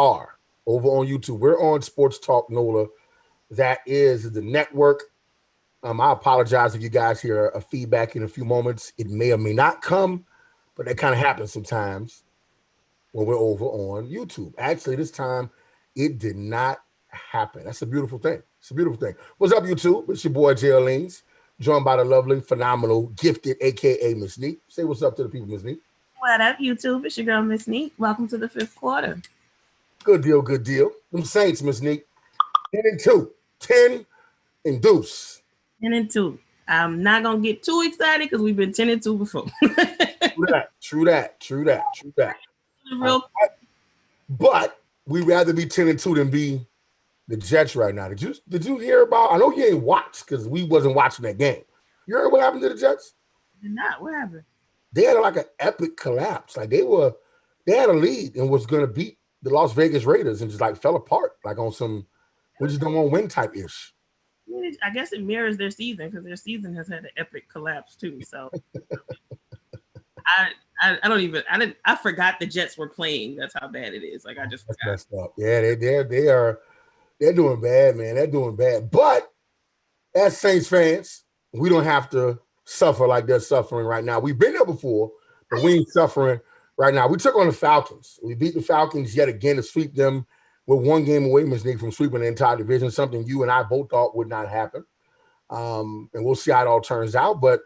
are over on YouTube. We're on Sports Talk NOLA. That is the network. I apologize if you guys hear a feedback in a few moments. It may or may not come, but that kind of happens sometimes when we're over on YouTube. Actually, this time it did not happen. That's a beautiful thing. It's a beautiful thing. What's up, YouTube? It's your boy, Geraldines, joined by the lovely, phenomenal, gifted, a.k.a. Miss Neat. Say what's up to the people, Miss Neat. What up, YouTube? It's your girl, Miss Neat. Welcome to the fifth quarter. Good deal, good deal. Them Saints, Miss Neat. 10-2. 10 and deuce. 10-2. I'm not going to get too excited because we've been 10-2 before. True that. But we'd rather be 10-2 than be the Jets right now. Did you hear about? I know you ain't watched because we wasn't watching that game. You heard what happened to the Jets? Did not. What happened? They had like an epic collapse. Like they had a lead and was going to beat the Las Vegas Raiders and just like fell apart like on some we just don't want to win type ish. I guess it mirrors their season because their season has had an epic collapse too. So I forgot the Jets were playing. That's how bad it is. Like I just forgot. Messed up. Yeah, they're doing bad, man. They're doing bad. But as Saints fans, we don't have to suffer like they're suffering right now. We've been there before, but we ain't suffering right now. We took on the Falcons. We beat the Falcons yet again to sweep them. We're one game away, Ms. Nick, from sweeping the entire division, something you and I both thought would not happen. And we'll see how it all turns out. But,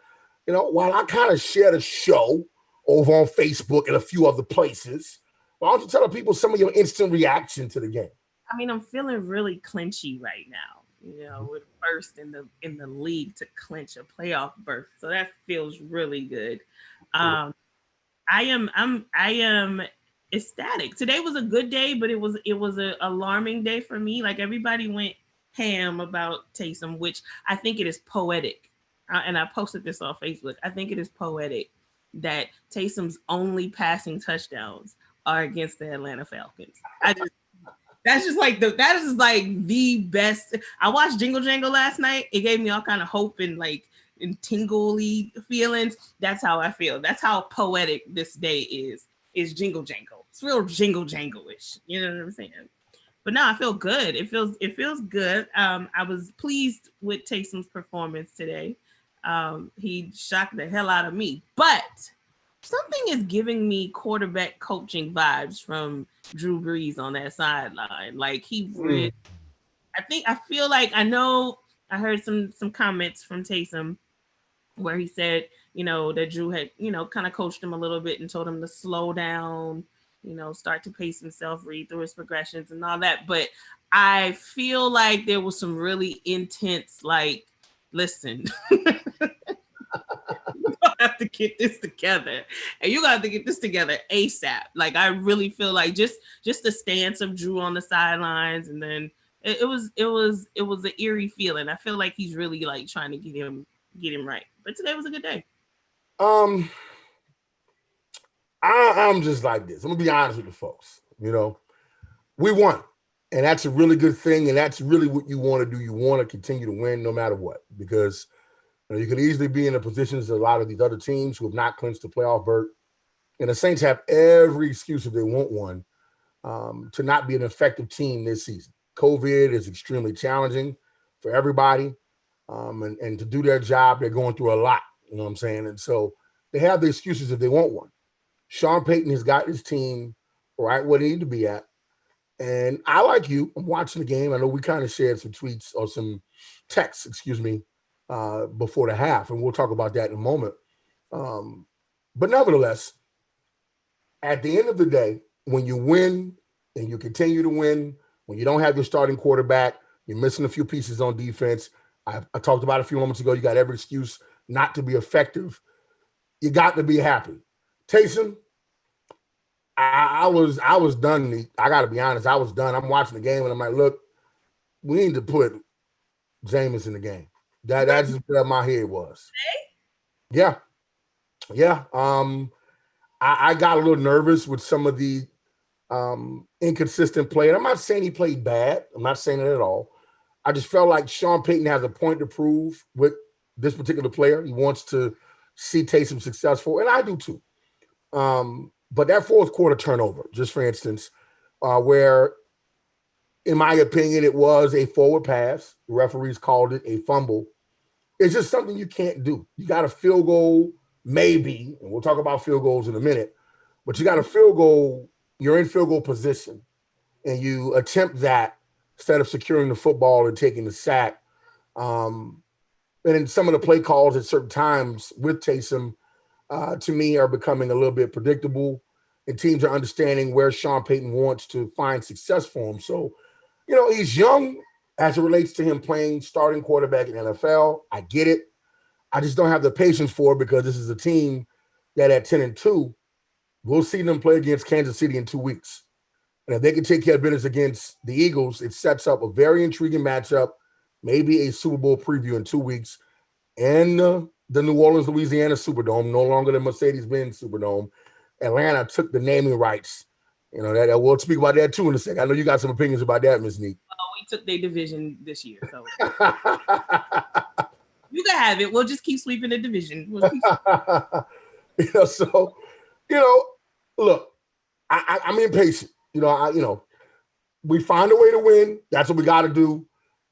while I kind of shared a show over on Facebook and a few other places, why don't you tell the people some of your instant reaction to the game? I mean, I'm feeling really clinchy right now, with first in the league to clinch a playoff berth. So that feels really good. I am ecstatic. Today was a good day, but it was an alarming day for me. Like everybody went ham about Taysom, which I think it is poetic. And I posted this on Facebook. I think it is poetic that Taysom's only passing touchdowns are against the Atlanta Falcons. That is like the best. I watched Jingle Jangle last night. It gave me all kind of hope and tingly feelings. That's how I feel. That's how poetic this day is Jingle Jangle. It's real Jingle Jangle-ish. You know what I'm saying? But no, I feel good. It feels good. I was pleased with Taysom's performance today. He shocked the hell out of me. But something is giving me quarterback coaching vibes from Drew Brees on that sideline. Like he really, I feel like I heard some comments from Taysom where he said, that Drew had, kind of coached him a little bit and told him to slow down, start to pace himself, read through his progressions and all that. But I feel like there was some really intense, listen, have to get this together and you got to get this together ASAP. Like I really feel like just the stance of Drew on the sidelines, and then it was an eerie feeling. I feel like he's really trying to get him right. But today was a good day. I'm just like this. I'm gonna be honest with the folks. We won, and that's a really good thing, and that's really what you want to do. You want to continue to win no matter what, because you can easily be in the positions of a lot of these other teams who have not clinched the playoff berth. And the Saints have every excuse if they want one to not be an effective team this season. COVID is extremely challenging for everybody. And to do their job, they're going through a lot. You know what I'm saying? And so they have the excuses if they want one. Sean Payton has got his team right where they need to be at. And I, like you, I'm watching the game. I know we kind of shared some tweets or some texts, before the half, and we'll talk about that in a moment. But nevertheless, at the end of the day, when you win and you continue to win, when you don't have your starting quarterback, you're missing a few pieces on defense. I talked about a few moments ago, you got every excuse not to be effective. You got to be happy. Taysom, I was done. I got to be honest, I was done. I'm watching the game, and I'm like, look, we need to put Jameis in the game. That's just where my head was. Yeah. I got a little nervous with some of the inconsistent play. And I'm not saying he played bad. I'm not saying it at all. I just felt like Sean Payton has a point to prove with this particular player. He wants to see Taysom successful, and I do too. But that fourth quarter turnover, just for instance, where, in my opinion, it was a forward pass. The referees called it a fumble. It's just something you can't do. You got a field goal, maybe, and we'll talk about field goals in a minute, but you got a field goal, you're in field goal position, and you attempt that instead of securing the football and taking the sack. And then some of the play calls at certain times with Taysom, to me, are becoming a little bit predictable, and teams are understanding where Sean Payton wants to find success for him. So, he's young as it relates to him playing starting quarterback in NFL. I get it. I just don't have the patience for it because this is a team that at 10-2, we'll see them play against Kansas City in 2 weeks. And if they can take care of business against the Eagles, it sets up a very intriguing matchup, maybe a Super Bowl preview in 2 weeks. And the New Orleans, Louisiana Superdome, no longer the Mercedes-Benz Superdome. Atlanta took the naming rights. That we'll speak about that too in a second. I know you got some opinions about that, Ms. Neek. We took their division this year, so you can have it. We'll just keep sweeping the division. We'll look, I'm impatient. We find a way to win. That's what we got to do.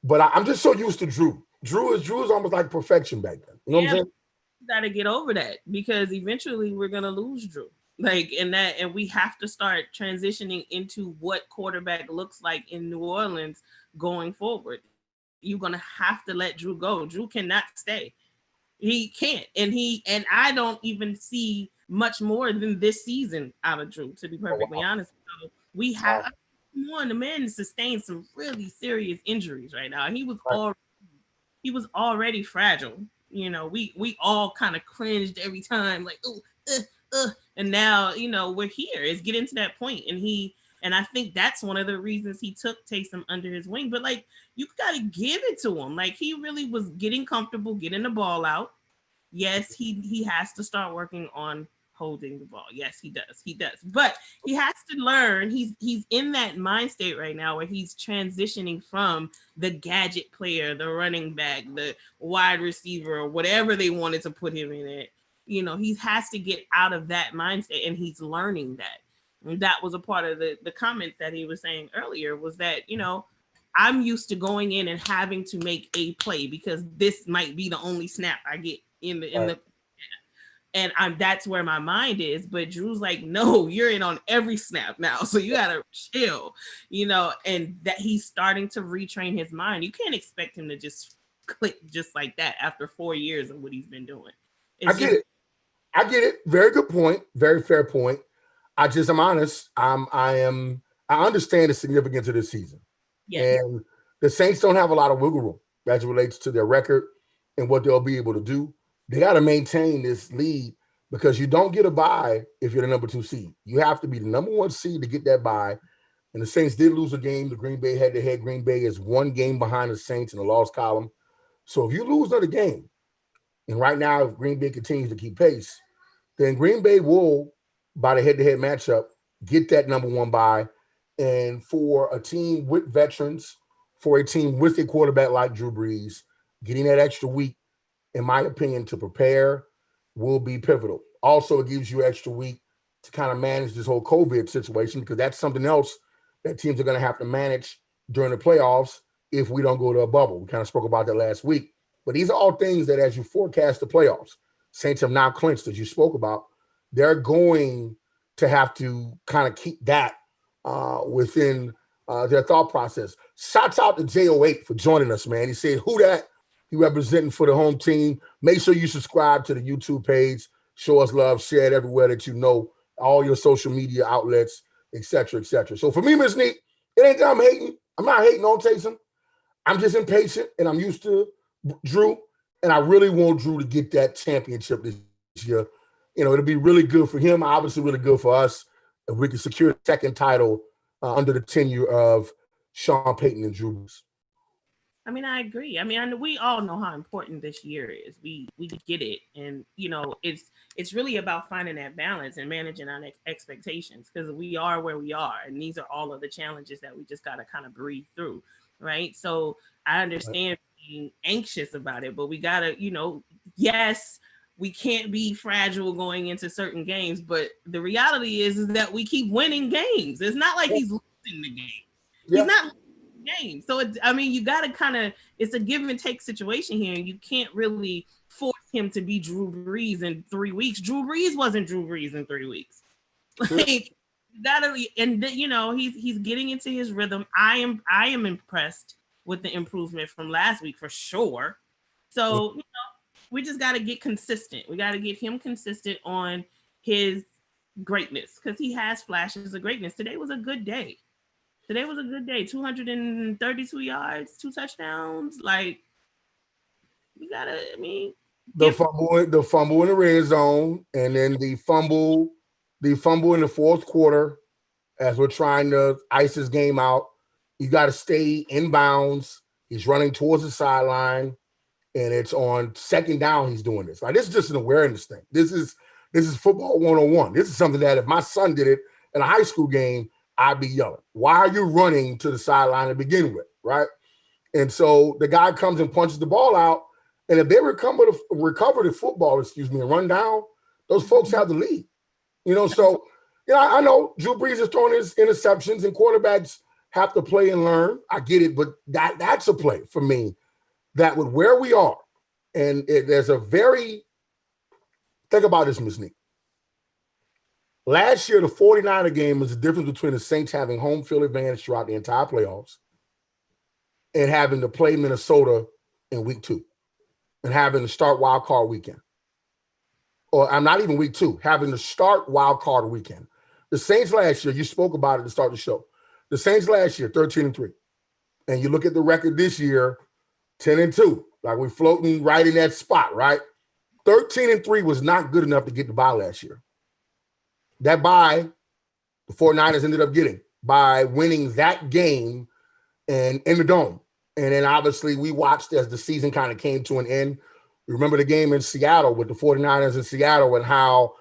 But I'm just so used to Drew. Drew is almost like perfection back then. You know what I'm saying? You got to get over that because eventually we're gonna lose Drew. And we have to start transitioning into what quarterback looks like in New Orleans going forward. You're gonna have to let Drew go. Drew cannot stay. He can't, and I don't even see much more than this season out of Drew. To be perfectly honest, so we have the man sustained some really serious injuries right now. He was already fragile. We all kind of cringed every time, like, and now, we're here. It's getting to that point. And I think that's one of the reasons he took Taysom under his wing. But you got to give it to him. He really was getting comfortable, getting the ball out. Yes, he has to start working on holding the ball. Yes, he does. But he has to learn. He's in that mind state right now where he's transitioning from the gadget player, the running back, the wide receiver, or whatever they wanted to put him in it. He has to get out of that mindset, and he's learning that. And that was a part of the comment that he was saying earlier was that, I'm used to going in and having to make a play because this might be the only snap I get in the and that's where my mind is. But Drew's like, no, you're in on every snap now. So you gotta chill, and that he's starting to retrain his mind. You can't expect him to just click just like that after 4 years of what he's been doing. I get it. Very good point. Very fair point. I'm honest. I understand the significance of this season. Yes. And the Saints don't have a lot of wiggle room as it relates to their record and what they'll be able to do. They got to maintain this lead because you don't get a bye if you're the number 2 seed. You have to be the number 1 seed to get that bye. And the Saints did lose a game. The Green Bay head-to-head. Green Bay is 1 game behind the Saints in the loss column. So if you lose another game, and right now if Green Bay continues to keep pace, then Green Bay will, by the head-to-head matchup, get that number 1 bye. And for a team with veterans, for a team with a quarterback like Drew Brees, getting that extra week, in my opinion, to prepare will be pivotal. Also, it gives you extra week to kind of manage this whole COVID situation because that's something else that teams are going to have to manage during the playoffs if we don't go to a bubble. We kind of spoke about that last week. But these are all things that as you forecast the playoffs, Saints have now clinched, as you spoke about, they're going to have to kind of keep that within their thought process. Shouts out to J08 for joining us, man. He said, who that? He representing for the home team. Make sure you subscribe to the YouTube page. Show us love. Share it everywhere that you know. All your social media outlets, et cetera, et cetera. So for me, Ms. Neek, it ain't that I'm hating. I'm not hating on Taysom. I'm just impatient, and I'm used to Drew, and I really want Drew to get that championship this year. It'll be really good for him, obviously really good for us, if we can secure a second title under the tenure of Sean Payton and Drew Brees. I agree. We all know how important this year is. We get it. And, it's really about finding that balance and managing our expectations because we are where we are. And these are all of the challenges that we just got to kind of breathe through. Right. So I understand being anxious about it, but we got to, yes, we can't be fragile going into certain games. But the reality is that we keep winning games. It's not like he's losing losing the game. Yeah. He's not losing the game. So you got to kind of, it's a give and take situation here, and you can't really force him to be Drew Brees in 3 weeks. Drew Brees wasn't Drew Brees in 3 weeks. Like, gotta, and he's getting into his rhythm. I am impressed with the improvement from last week for sure. So we just got to get consistent. We got to get him consistent on his greatness, because he has flashes of greatness. Today was a good day. 232 yards, 2 touchdowns. Like, you gotta, the fumble in the red zone, and then the fumble in the fourth quarter as we're trying to ice this game out. You got to stay in bounds. He's running towards the sideline, and it's on second down. He's doing this. Like, this is just an awareness thing. This is football 101. This is something that if my son did it in a high school game, I'd be yelling. Why are you running to the sideline to begin with, right? And so the guy comes and punches the ball out, and if they recover the football, and run down, those folks have the lead. So I know Drew Brees is throwing his interceptions, and quarterbacks have to play and learn. I get it, but that's a play for me that with where we are, and there's a very – think about this, Ms. Neek. Last year, the 49er game was the difference between the Saints having home field advantage throughout the entire playoffs and having to play Minnesota in week 2 and having to start wild card weekend. Or I'm not even week 2, having to start wild card weekend. The Saints last year, you spoke about it to start the show. The Saints last year, 13-3. And you look at the record this year, 10-2. Like, we're floating right in that spot, right? 13-3 was not good enough to get the bye last year. That bye, the 49ers ended up getting by winning that game and in the Dome. And then obviously we watched as the season kind of came to an end. You remember the game in Seattle with the 49ers in Seattle and how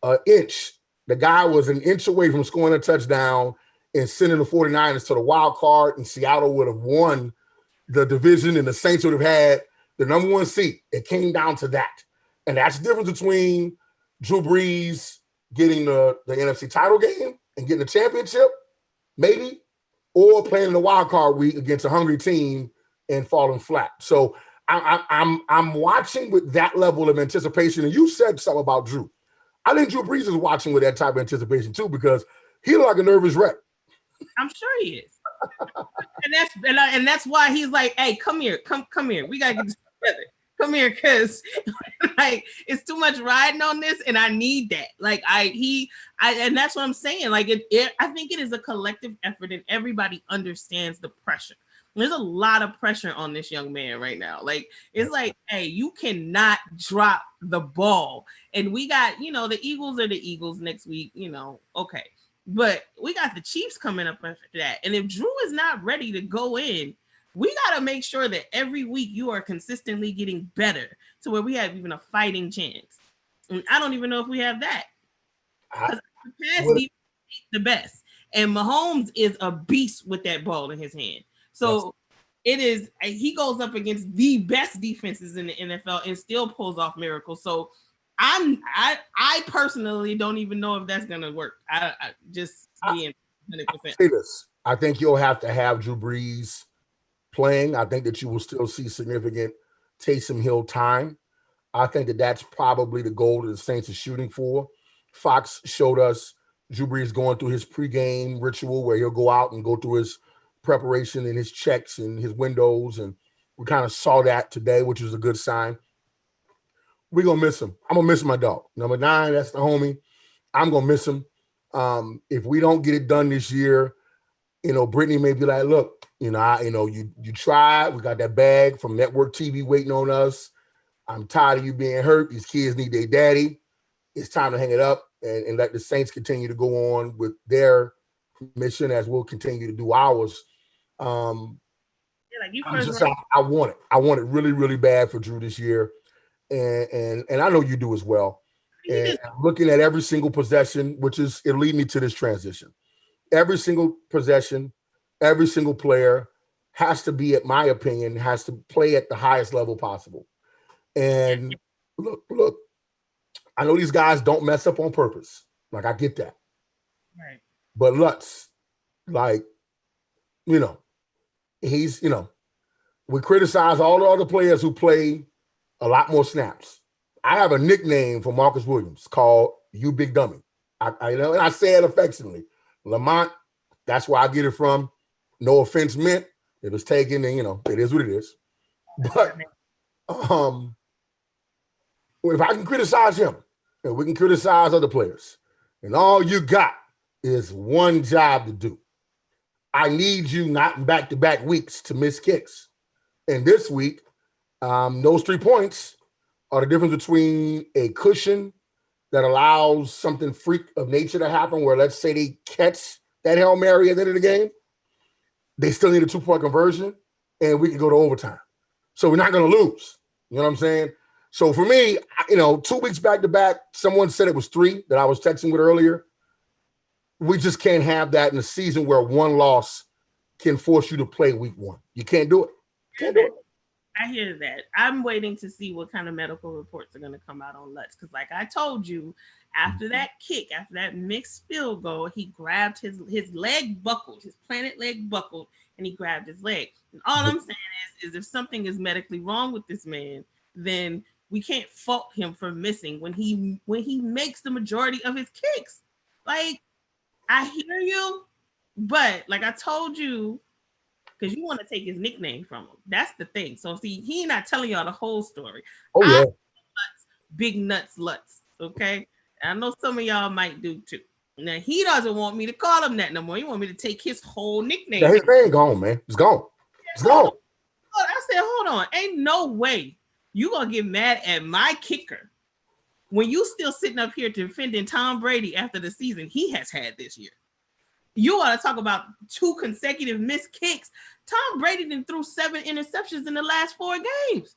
the guy was an inch away from scoring a touchdown and sending the 49ers to the wild card, and Seattle would have won the division and the Saints would have had the number 1 seat. It came down to that. And that's the difference between Drew Brees getting the NFC title game and getting the championship, maybe, or playing the wild card week against a hungry team and falling flat. So I'm watching with that level of anticipation. And you said something about Drew. I think Drew Brees is watching with that type of anticipation too, because he looked like a nervous wreck. I'm sure he is. and that's why he's like, hey, come here. We gotta get this together. Come here, because like, it's too much riding on this, and I need that. Like, and that's what I'm saying. Like, I think it is a collective effort, and everybody understands the pressure. There's a lot of pressure on this young man right now. Like, it's like, hey, you cannot drop the ball. And we got, the Eagles are the Eagles next week, okay. But we got the Chiefs coming up after that. And if Drew is not ready to go in, we got to make sure that every week you are consistently getting better to where we have even a fighting chance. And I don't even know if we have that. Because the pass defense is the best. And Mahomes is a beast with that ball in his hand. So it is, he goes up against the best defenses in the NFL and still pulls off miracles. So I personally don't even know if that's going to work. I just being 100%. Say this. I think you'll have to have Drew Brees playing. I think that you will still see significant Taysom Hill time. I think that that's probably the goal that the Saints are shooting for. Fox showed us Drew Brees going through his pregame ritual where he'll go out and go through his preparation and his checks and his windows, and we kind of saw that today, which was a good sign. We're going to miss him. I'm going to miss my dog. Number 9, that's the homie. I'm going to miss him. If we don't get it done this year, Brittany may be like, look, you tried. We got that bag from network TV waiting on us. I'm tired of you being hurt. These kids need their daddy. It's time to hang it up and let the Saints continue to go on with their mission as we'll continue to do ours. I want it. I want it really, really bad for Drew this year. And I know you do as well. And looking at every single possession, it'll lead me to this transition. Every single possession, every single player has to be, in my opinion, has to play at the highest level possible. And look, I know these guys don't mess up on purpose. Like, I get that. Right. But Lutz, Like, you know, he's, we criticize all the other players who play a lot more snaps. I have a nickname for Marcus Williams called "You Big Dummy." And I say it affectionately. Lamont, that's where I get it from. No offense meant. It was taken, and it is what it is. But if I can criticize him, and we can criticize other players, and all you got is one job to do. I need you not in back-to-back weeks to miss kicks. And this week, those 3 points are the difference between a cushion that allows something freak of nature to happen, where let's say they catch that Hail Mary at the end of the game, they still need a 2-point conversion, and we can go to overtime. So we're not going to lose. You know what I'm saying? So for me, 2 weeks back-to-back, someone said it was 3 that I was texting with earlier. We just can't have that in a season where one loss can force you to play week 1. You can't do it. Can't do it. I hear that. I'm waiting to see what kind of medical reports are going to come out on Lutz. Because like I told you, after that kick, after that mixed field goal, he grabbed his leg buckled, his planet leg buckled, and he grabbed his leg. And all I'm saying is if something is medically wrong with this man, then we can't fault him for missing when he makes the majority of his kicks. Like, I hear you, but like I told you, because you want to take his nickname from him. That's the thing. So see, he not telling y'all the whole story. Oh yeah. Big nuts Lutz. Okay. And I know some of y'all might do too. Now he doesn't want me to call him that no more. He want me to take his whole nickname. Yeah, his name gone, man. It's gone. It's gone. I said, hold on. Ain't no way you gonna get mad at my kicker when you still sitting up here defending Tom Brady after the season he has had this year. You want to talk about 2 consecutive missed kicks. Tom Brady done threw 7 interceptions in the last 4 games.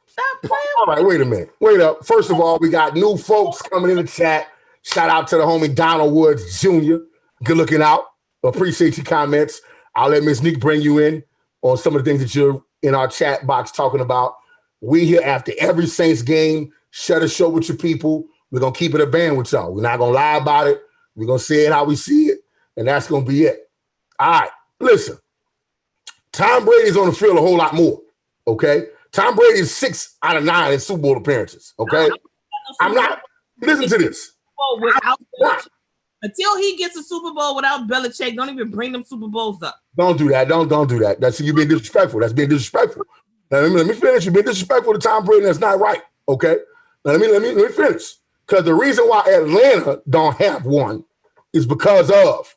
Stop playing. All right, wait a minute. Wait up. First of all, we got new folks coming in the chat. Shout out to the homie Donald Woods Jr. Good looking out. Appreciate your comments. I'll let Ms. Neek bring you in on some of the things that you're in our chat box talking about. We here after every Saints game. Share the show with your people. We're going to keep it a band with y'all. We're not going to lie about it. We're going to say it how we see it, and that's going to be it. All right, listen. Tom Brady's on the field a whole lot more, okay? Tom Brady is 6 out of 9 in Super Bowl appearances, okay? I'm not. Listen to this. Until he gets a Super Bowl without Belichick, don't even bring them Super Bowls up. Don't do that. Don't do that. That's you being disrespectful. That's being disrespectful. Now, let me finish. You've been disrespectful to Tom Brady. That's not right, okay? Now, let me finish. Because the reason why Atlanta don't have one is because of,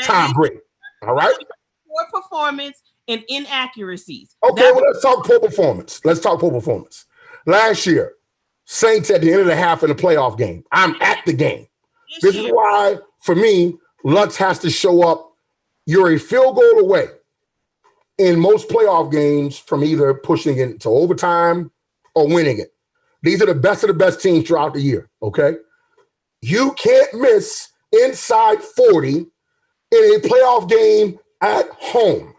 Tom Brady. All right? Poor performance and inaccuracies. Okay, well, let's talk poor performance. Last year, Saints at the end of the half in the playoff game. I'm at the game. This is why, for me, Lutz has to show up. You're a field goal away in most playoff games from either pushing it to overtime or winning it. These are the best of the best teams throughout the year, okay? You can't miss inside 40 in a playoff game at home.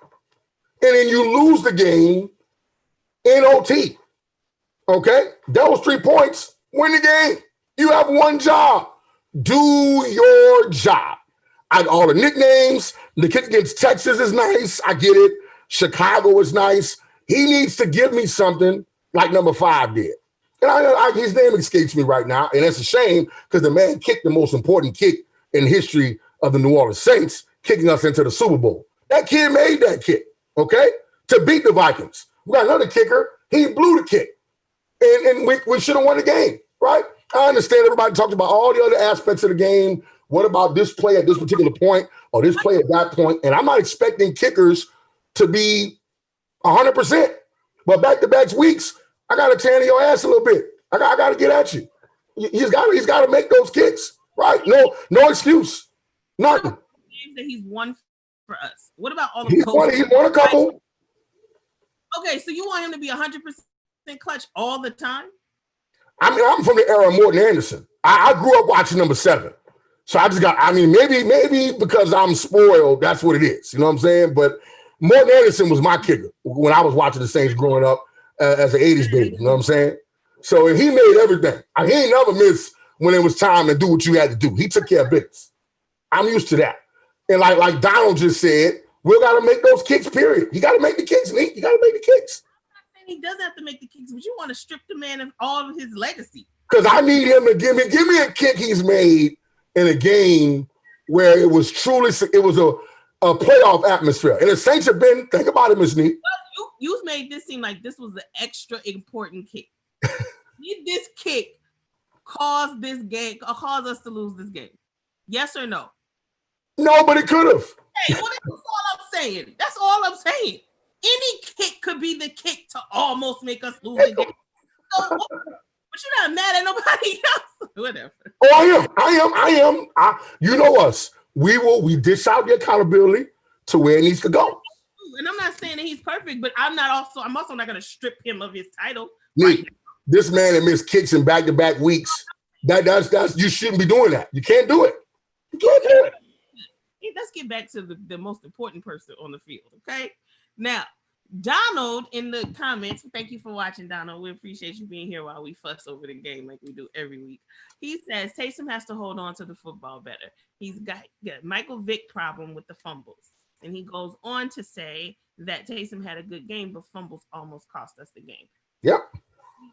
And then you lose the game in OT, okay? Those 3 points, win the game. You have one job. Do your job. All the nicknames, the kick against Texas is nice. I get it. Chicago is nice. He needs to give me something like number 5 did. And his name escapes me right now, and that's a shame because the man kicked the most important kick in the history of the New Orleans Saints, kicking us into the Super Bowl. That kid made that kick, okay, to beat the Vikings. We got another kicker. He blew the kick, and we should have won the game, right? I understand everybody talked about all the other aspects of the game. What about this play at this particular point or this play at that point? And I'm not expecting kickers to be 100%, but back-to-back weeks, I got to tear your ass a little bit. I got to get at you. He's got to make those kicks, right? No excuse. Nothing. Games that he's won for us. What about all the He won a couple. Okay, so you want him to be 100% clutch all the time? I mean, I'm from the era of Morton Anderson. I grew up watching number 7. So I just maybe because I'm spoiled, that's what it is. You know what I'm saying? But Morton Anderson was my kicker when I was watching the Saints growing up as an 80s baby. You know what I'm saying? So he made everything. He ain't never missed when it was time to do what you had to do. He took care of business. I'm used to that. And like Donald just said, we got to make those kicks, period. You got to make the kicks, Nick. You got to make the kicks. And he does have to make the kicks, but you want to strip the man of all of his legacy. Because I need him to give me a kick he's made in a game where it was truly, it was a playoff atmosphere. And the Saints have been, think about it, Ms. Neat. You made this seem like this was the extra important kick. Did this kick cause us to lose this game? Yes or no? No, but it could have. Hey, well, that's all I'm saying. That's all I'm saying. Any kick could be the kick to almost make us lose the game. So, but you're not mad at nobody else. Whatever. Oh, I am. You know us. We dish out the accountability to where it needs to go. And I'm not saying that he's perfect, but I'm also not going to strip him of his title. Nick, right. This man that missed kicks in back-to-back weeks. That's you shouldn't be doing that. You can't do it. You can't do it. Let's get back to the most important person on the field, okay? Now, Donald in the comments, thank you for watching, Donald. We appreciate you being here while we fuss over the game like we do every week. He says Taysom has to hold on to the football better. He's got Michael Vick problem with the fumbles. And he goes on to say that Taysom had a good game, but fumbles almost cost us the game. Yep.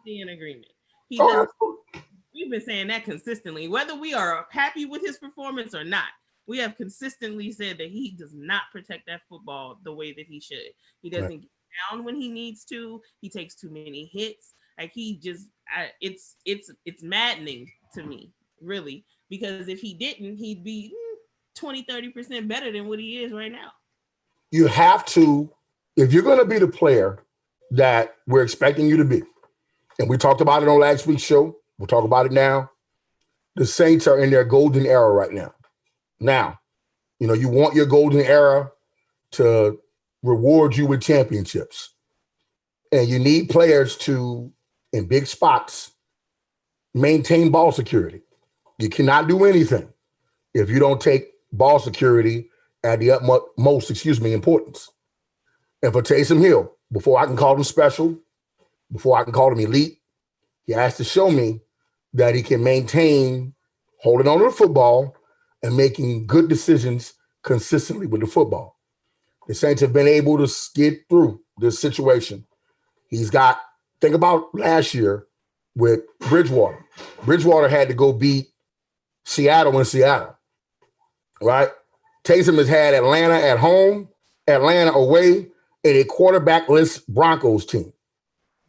He's in agreement. We've been saying that consistently, whether we are happy with his performance or not. We have consistently said that he does not protect that football the way that he should. He doesn't get down when he needs to. He takes too many hits. Like it's maddening to me, really, because if he didn't, he'd be 20-30% better than what he is right now. You have to, if you're going to be the player that we're expecting you to be, and we talked about it on last week's show, we'll talk about it now. The Saints are in their golden era right now. Now, you want your golden era to reward you with championships. And you need players to, in big spots, maintain ball security. You cannot do anything if you don't take ball security at the utmost, importance. And for Taysom Hill, before I can call him special, before I can call him elite, he has to show me that he can maintain holding on to the football and making good decisions consistently with the football. The Saints have been able to skid through this situation. Think about last year with Bridgewater. Bridgewater had to go beat Seattle in Seattle, right? Taysom has had Atlanta at home, Atlanta away, and a quarterback-less Broncos team.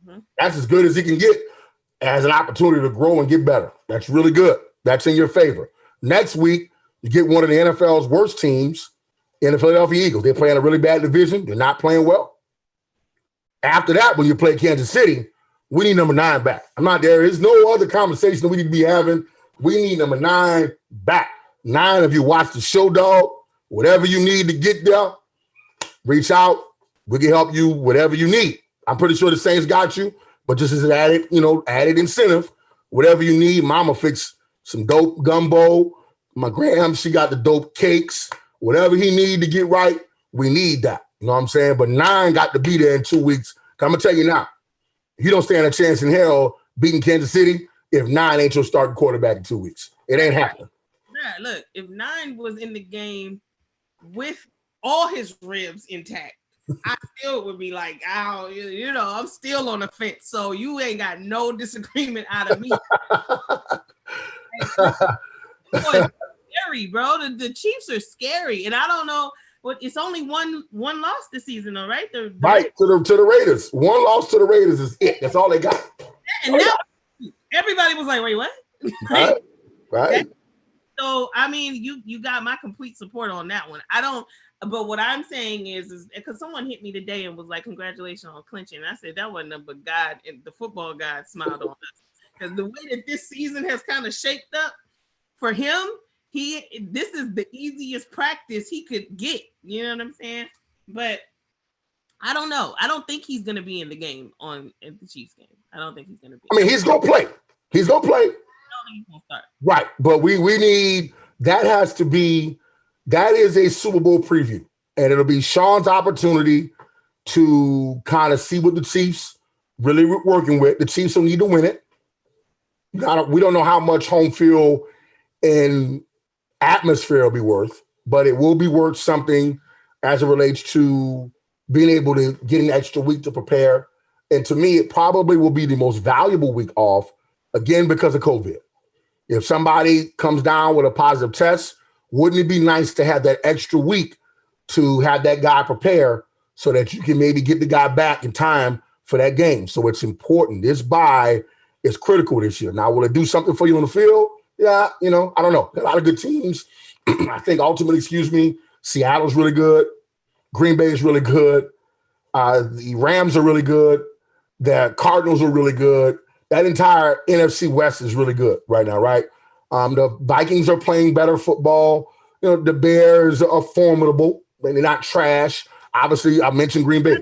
Mm-hmm. That's as good as he can get as an opportunity to grow and get better. That's really good. That's in your favor. Next week, you get one of the NFL's worst teams in the Philadelphia Eagles. They're playing a really bad division. They're not playing well. After that, when you play Kansas City, we need number 9 back. I'm not there. There's no other conversation that we need to be having. We need number 9 back. 9, if you watch the show, dog, whatever you need to get there, reach out. We can help you whatever you need. I'm pretty sure the Saints got you, but just as an added incentive, whatever you need, mama fix some dope gumbo. My Graham, she got the dope cakes. Whatever he need to get right, we need that. You know what I'm saying? But 9 got to be there in 2 weeks. I'm going to tell you now, you don't stand a chance in hell beating Kansas City if 9 ain't your starting quarterback in 2 weeks. It ain't happening. Yeah, look, if 9 was in the game with all his ribs intact, I still would be like, I'm still on the fence. So you ain't got no disagreement out of me. Boy, scary, bro. The Chiefs are scary, and I don't know. It's only one loss this season, though, right? Right to the Raiders. One loss to the Raiders is it. That's all they got. And now everybody was like, "Wait, what?" Right. So I mean, you got my complete support on that one. I don't. But what I'm saying is because someone hit me today and was like, "Congratulations on clinching." And I said that wasn't nothing but God, and the football God smiled on us because the way that this season has kind of shaped up for him. This is the easiest practice he could get. You know what I'm saying? But I don't know. I don't think he's going to be in the game at the Chiefs game. I don't think he's going to be. I mean, he's going to play. He's going to play. I don't think he's going to start. Right. But we need – that is a Super Bowl preview. And it'll be Sean's opportunity to kind of see what the Chiefs really working with. The Chiefs will need to win it. We don't know how much home field and atmosphere will be worth, but it will be worth something as it relates to being able to get an extra week to prepare. And to me, it probably will be the most valuable week off, again, because of COVID. If somebody comes down with a positive test, wouldn't it be nice to have that extra week to have that guy prepare so that you can maybe get the guy back in time for that game? So it's important. This bye is critical this year. Now, will it do something for you on the field? Yeah, I don't know. A lot of good teams. I think ultimately, Seattle's really good. Green Bay is really good. The Rams are really good. The Cardinals are really good. That entire NFC West is really good right now, right? The Vikings are playing better football. The Bears are formidable. They're not trash. Obviously, I mentioned Green Bay.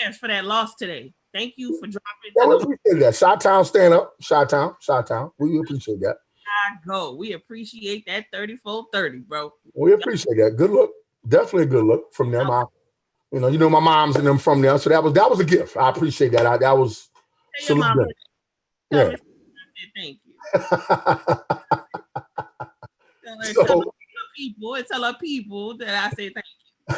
Bears for that loss today. Thank you for dropping. Yeah, we appreciate that. Chi-Town, stand up. Chi-Town. We appreciate that. We appreciate that 34-30, bro. We appreciate that. Good look. Definitely a good look from them. My mom's and them from there. So that was a gift. I appreciate that. That was salute them. Yeah. Thank you. Tell her people that I say thank you.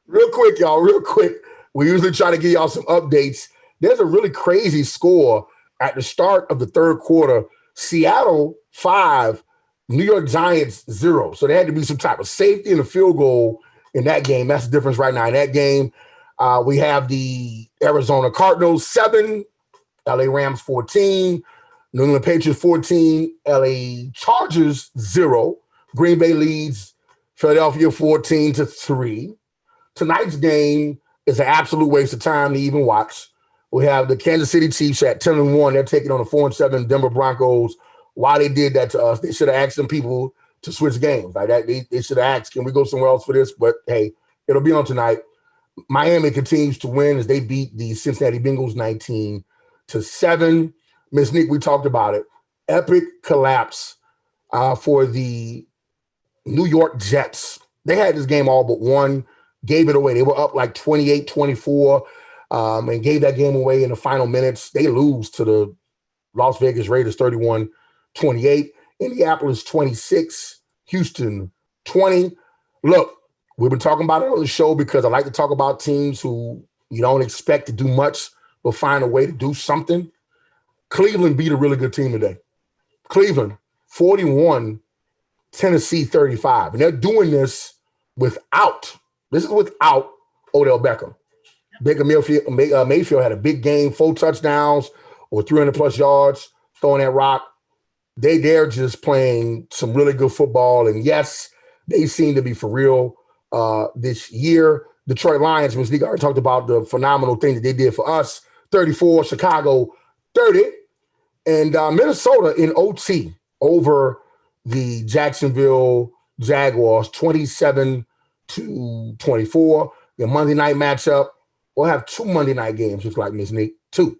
Real quick, y'all. Real quick. We usually try to give y'all some updates. There's a really crazy score at the start of the third quarter. Seattle 5, New York Giants 0. So there had to be some type of safety and a field goal in that game. That's the difference right now in that game. We have the Arizona Cardinals 7, LA Rams 14, New England Patriots 14, LA Chargers 0. Green Bay leads Philadelphia 14-3. Tonight's game is an absolute waste of time to even watch. We have the Kansas City Chiefs at 10-1. They're taking on the 4-7 Denver Broncos. Why they did that to us, they should have asked some people to switch games. Like that, they should have asked, can we go somewhere else for this? But hey, it'll be on tonight. Miami continues to win as they beat the Cincinnati Bengals 19-7. Ms. Nick, we talked about it. Epic collapse for the New York Jets. They had this game all but won, gave it away. They were up like 28-24 and gave that game away in the final minutes. They lose to the Las Vegas Raiders 31-28. Indianapolis 26, Houston 20. Look, we've been talking about it on the show because I like to talk about teams who you don't expect to do much but find a way to do something. Cleveland beat a really good team today. Cleveland 41, Tennessee 35. And they're doing this without Odell Beckham. Baker Mayfield had a big game, 4 touchdowns or 300-plus yards, throwing that rock. They're just playing some really good football. And, yes, they seem to be for real this year. Detroit Lions, Ms. Nick already talked about the phenomenal thing that they did for us, 34, Chicago 30. And Minnesota in OT over the Jacksonville Jaguars, 27-24. Your Monday night matchup. We'll have 2 Monday night games, just like Ms. Nick. 2.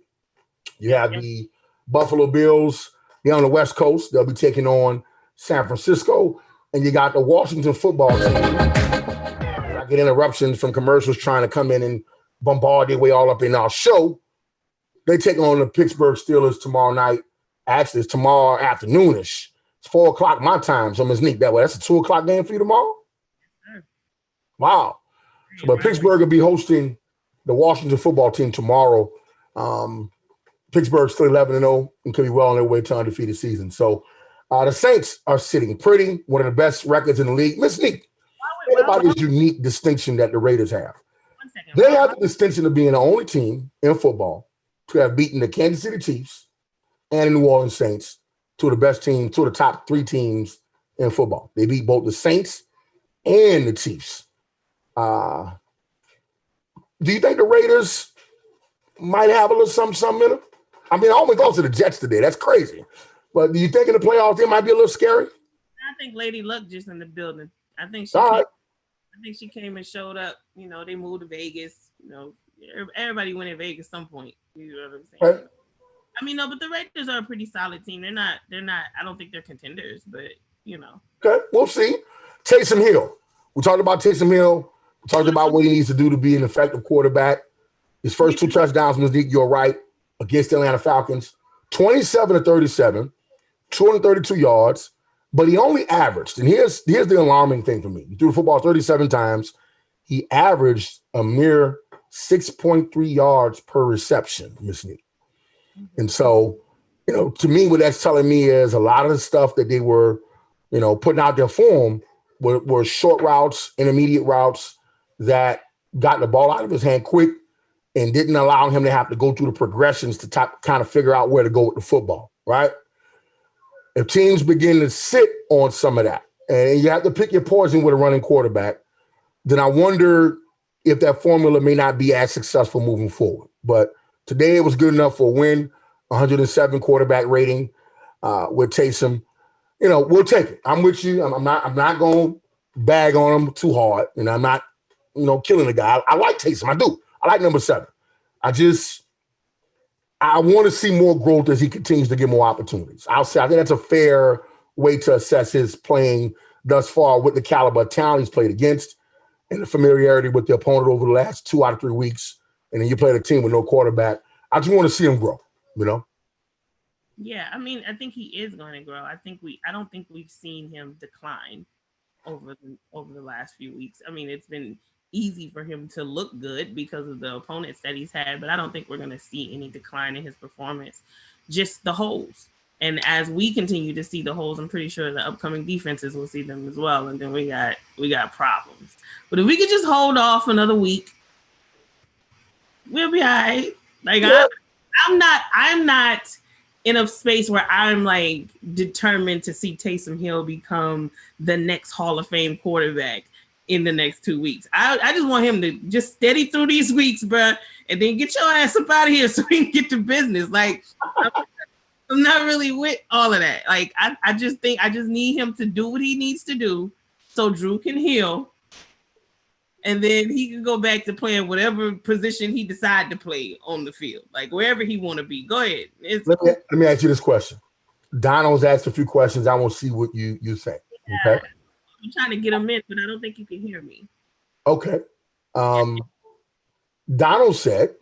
You have the Buffalo Bills. They're on the West Coast. They'll be taking on San Francisco. And you got the Washington football team. I get interruptions from commercials trying to come in and bombard their way all up in our show. They take on the Pittsburgh Steelers tomorrow night. Actually, it's tomorrow afternoonish. It's 4 o'clock my time, so I'm going to sneak that way. That's a 2 o'clock game for you tomorrow? Wow. So, but Pittsburgh will be hosting the Washington football team tomorrow. Pittsburgh's still 11-0 and could be well on their way to undefeated season. So the Saints are sitting pretty, one of the best records in the league. Miss Neek, what about this unique distinction that the Raiders have? They have the distinction of being the only team in football to have beaten the Kansas City Chiefs and the New Orleans Saints, two of the top 3 teams in football. They beat both the Saints and the Chiefs. Do you think the Raiders might have a little something in them? I mean, I only go to the Jets today. That's crazy. But do you think in the playoffs it might be a little scary? I think Lady Luck just in the building. I think she came and showed up. You know, they moved to Vegas. You know, everybody went to Vegas at some point. You know what I'm saying? Right. I mean, no, but the Raiders are a pretty solid team. They're not. I don't think they're contenders, but you know. Okay, we'll see. Taysom Hill. We talked about Taysom Hill. We talked about what he needs to do to be an effective quarterback. His first 2 touchdowns, you're right, against the Atlanta Falcons. 27-37, 232 yards, but he only averaged, and here's the alarming thing for me. He threw the football 37 times. He averaged a mere 6.3 yards per reception, Miss Neat. And so, to me, what that's telling me is a lot of the stuff that they were, putting out there for him were short routes, intermediate routes that got the ball out of his hand quick and didn't allow him to have to go through the progressions to kind of figure out where to go with the football, right? If teams begin to sit on some of that, and you have to pick your poison with a running quarterback, then I wonder if that formula may not be as successful moving forward. But today it was good enough for a win, 107 quarterback rating with Taysom. We'll take it. I'm with you. I'm not going to bag on him too hard, and I'm not, killing the guy. I like Taysom. I do. I like number 7. I want to see more growth as he continues to get more opportunities. I think that's a fair way to assess his playing thus far with the caliber of talent he's played against and the familiarity with the opponent over the last 2 out of 3 weeks. And then you play a team with no quarterback. I just want to see him grow, Yeah, I mean, I think he is going to grow. I don't think we've seen him decline over the last few weeks. I mean, it's been easy for him to look good because of the opponents that he's had, but I don't think we're going to see any decline in his performance. Just the holes. And as we continue to see the holes, I'm pretty sure the upcoming defenses will see them as well. And then we got problems. But if we could just hold off another week, we'll be all right. Like, yeah. I'm not in a space where I'm like determined to see Taysom Hill become the next Hall of Fame quarterback in the next 2 weeks. I just want him to just steady through these weeks, bro, and then get your ass up out of here so we can get to business. Like, I'm not really with all of that. Like, I just think I just need him to do what he needs to do so Drew can heal, and then he can go back to playing whatever position he decide to play on the field, like wherever he want to be. Go ahead. Let me ask you this question. Donald's asked a few questions. I want to see what you think. Okay. I'm trying to get him in, but I don't think you can hear me. Okay. Donald said,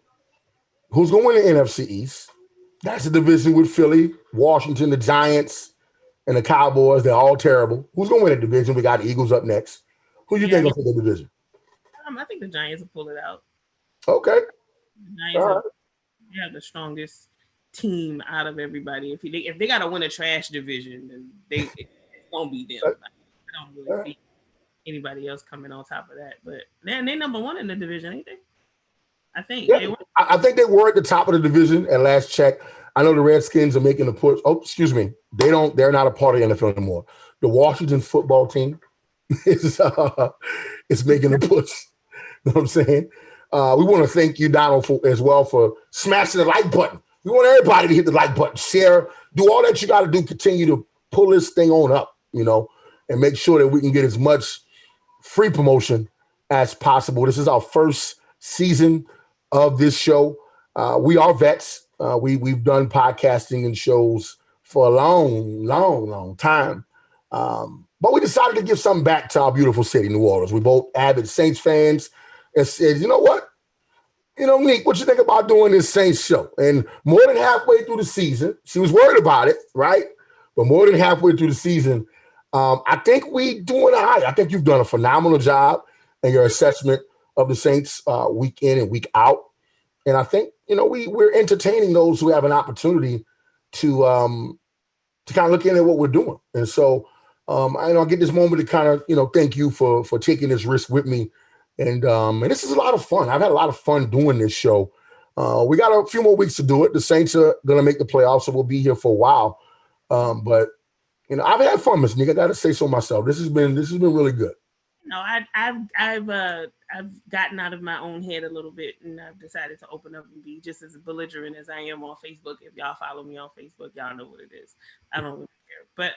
who's going to win the NFC East? That's a division with Philly, Washington, the Giants, and the Cowboys. They're all terrible. Who's going to win the division? We got the Eagles up next. Who do you think will win the division? I think the Giants will pull it out. Okay. The Giants have the strongest team out of everybody. If they got to win a trash division, then it's gonna be them. I don't really see anybody else coming on top of that. But they're number 1 in the division, ain't they? I think. Yeah, I think they were at the top of the division at last check. I know the Redskins are making the push. Oh, excuse me. They're not a part of the NFL anymore. The Washington football team is making a push. You know what I'm saying? We want to thank you, Donald, as well for smashing the like button. We want everybody to hit the like button, share, do all that you got to do, continue to pull this thing on up, and make sure that we can get as much free promotion as possible. This is our first season of this show. We are vets. We've done podcasting and shows for a long, long, long time. But we decided to give something back to our beautiful city, New Orleans. We both avid Saints fans and said, you know what? Neek, what you think about doing this Saints show? And more than halfway through the season, she was worried about it, right? But more than halfway through the season, I think we doing all right. I think you've done a phenomenal job in your assessment of the Saints week in and week out. And I think, we're entertaining those who have an opportunity to kind of look in at what we're doing. And so I get this moment to kind of, thank you for taking this risk with me. And this is a lot of fun. I've had a lot of fun doing this show. We got a few more weeks to do it. The Saints are going to make the playoffs, so we'll be here for a while. But I've had fun, Miss Nick. I got to say so myself. This has been really good. No, I've gotten out of my own head a little bit, and I've decided to open up and be just as belligerent as I am on Facebook. If y'all follow me on Facebook, y'all know what it is. I don't really care. But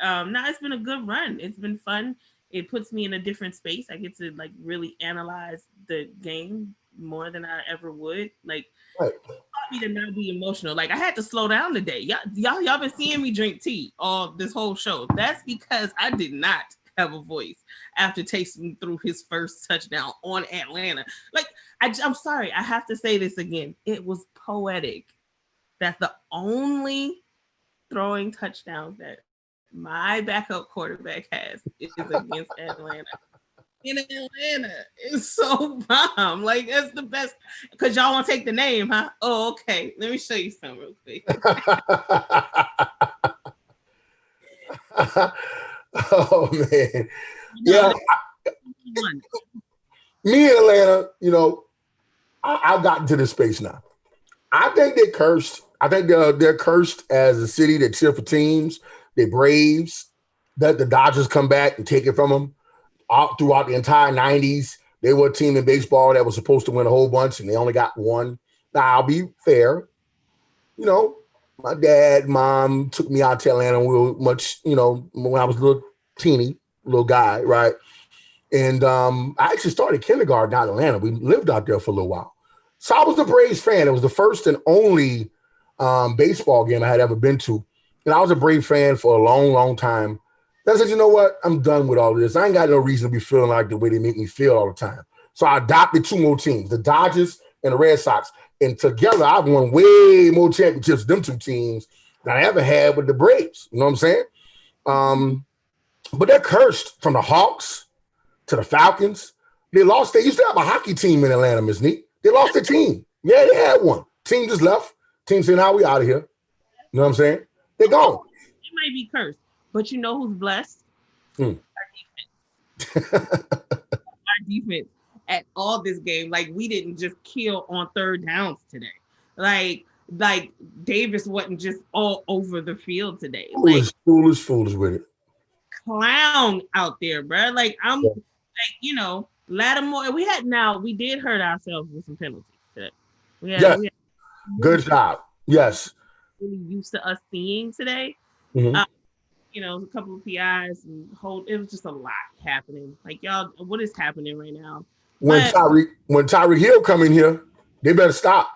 it's been a good run. It's been fun. It puts me in a different space. I get to like really analyze the game more than I ever would. Like, it taught me to not be emotional. Like, I had to slow down today. Y'all been seeing me drink tea all this whole show. That's because I did not have a voice after Taysom threw his first touchdown on Atlanta. Like, I'm sorry, I have to say this again. It was poetic that the only throwing touchdowns that my backup quarterback has is against Atlanta. In Atlanta, it's so bomb. Like that's the best. Because y'all want to take the name, huh? Oh, okay. Let me show you something real quick. Oh man, No, yeah. Me in Atlanta, I've gotten to this space now. I think they're cursed. I think they're cursed as a city that cheer for teams. They're Braves. That the Dodgers come back and take it from them. All throughout the entire 90s, they were a team in baseball that was supposed to win a whole bunch, and they only got one. Now, I'll be fair. My dad, mom took me out to Atlanta when I was a little teeny, little guy, right? And I actually started kindergarten out in Atlanta. We lived out there for a little while. So I was a Braves fan. It was the first and only baseball game I had ever been to. And I was a Brave fan for a long, long time. Then I said, you know what? I'm done with all of this. I ain't got no reason to be feeling like the way they make me feel all the time. So I adopted two more teams, the Dodgers and the Red Sox. And together, I've won way more championships with them two teams than I ever had with the Braves. You know what I'm saying? But they're cursed from the Hawks to the Falcons. They lost. They used to have a hockey team in Atlanta, Miss Neat. They lost their team. Yeah, they had one. Team just left. Team said, now we out of here. You know what I'm saying? They're gone. It might be cursed. But you know who's blessed? Our defense. Our defense at all this game. Like, we didn't just kill on third downs today. Like Davis wasn't just all over the field today. Foolish with it. Clown out there, bro. Like, Lattimore. We did hurt ourselves with some penalties today. We had good job. Yes. Really used to us seeing today. Mm-hmm. A couple of PIs and it was just a lot happening. Like, y'all, what is happening right now? When Tyreek Hill come in here, they better stop.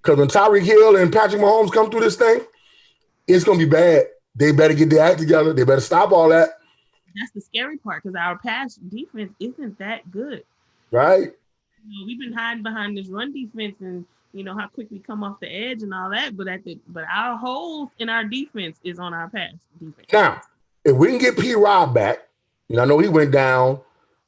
Because when Tyreek Hill and Patrick Mahomes come through this thing, it's going to be bad. They better get their act together. They better stop all that. That's the scary part, because our pass defense isn't that good. Right. We've been hiding behind this run defense and how quick we come off the edge and all that, but our holes in our defense is on our pass defense. Now, if we can get P. Rob back, I know he went down,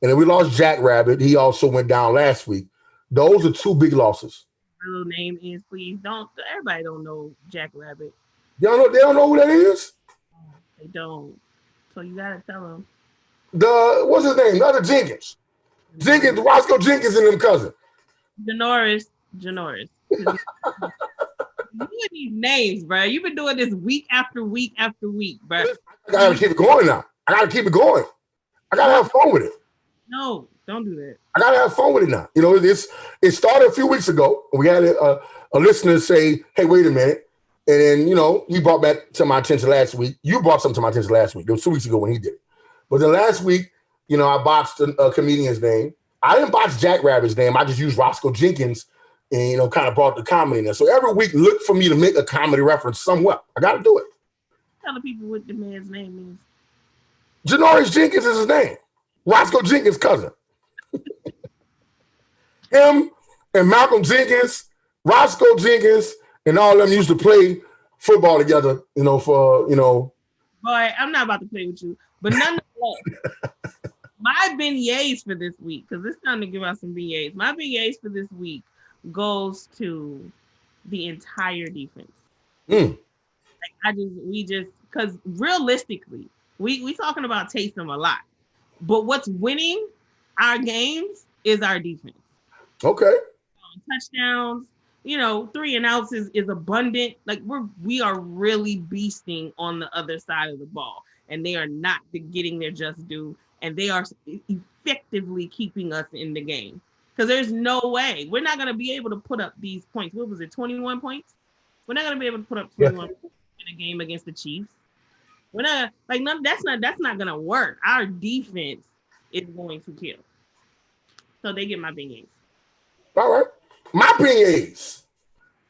and then we lost Jack Rabbit. He also went down last week. Those are two big losses. My little name is, please don't. Everybody don't know Jack Rabbit. They don't know who that is. They don't. So you gotta tell them. What's his name? The other Jenkins, Roscoe Jenkins, and them cousin. Janoris. You need these names, bro. You've been doing this week after week after week, bro. I gotta keep it going now. I gotta keep it going. I gotta have fun with it. No, don't do that. I gotta have fun with it now. It started a few weeks ago. We had a listener say, "Hey, wait a minute," and then he brought back to my attention last week. You brought something to my attention last week. It was 2 weeks ago when he did it. But then last week, I botched a comedian's name. I didn't botch Jack Rabbit's name. I just used Roscoe Jenkins. And, kind of brought the comedy in there. So every week, look for me to make a comedy reference somewhere. I got to do it. Tell the people what the man's name is. Janoris Jenkins is his name. Roscoe Jenkins' cousin. Him and Malcolm Jenkins, Roscoe Jenkins, and all of them used to play football together, Boy, I'm not about to play with you. But nonetheless, my beignets for this week, because it's time to give out some beignets. My beignets for this week goes to the entire defense. Because realistically, we talking about Taysom a lot, but what's winning our games is our defense. Okay. Touchdowns, 3 and outs is abundant. Like, we are really beasting on the other side of the ball, and they are not getting their just due, and they are effectively keeping us in the game. Because there's no way. We're not going to be able to put up these points. What was it, 21 points? We're not going to be able to put up 21 points in a game against the Chiefs. We're not, that's not going to work. Our defense is going to kill. So they get my beignets. All right. My beignets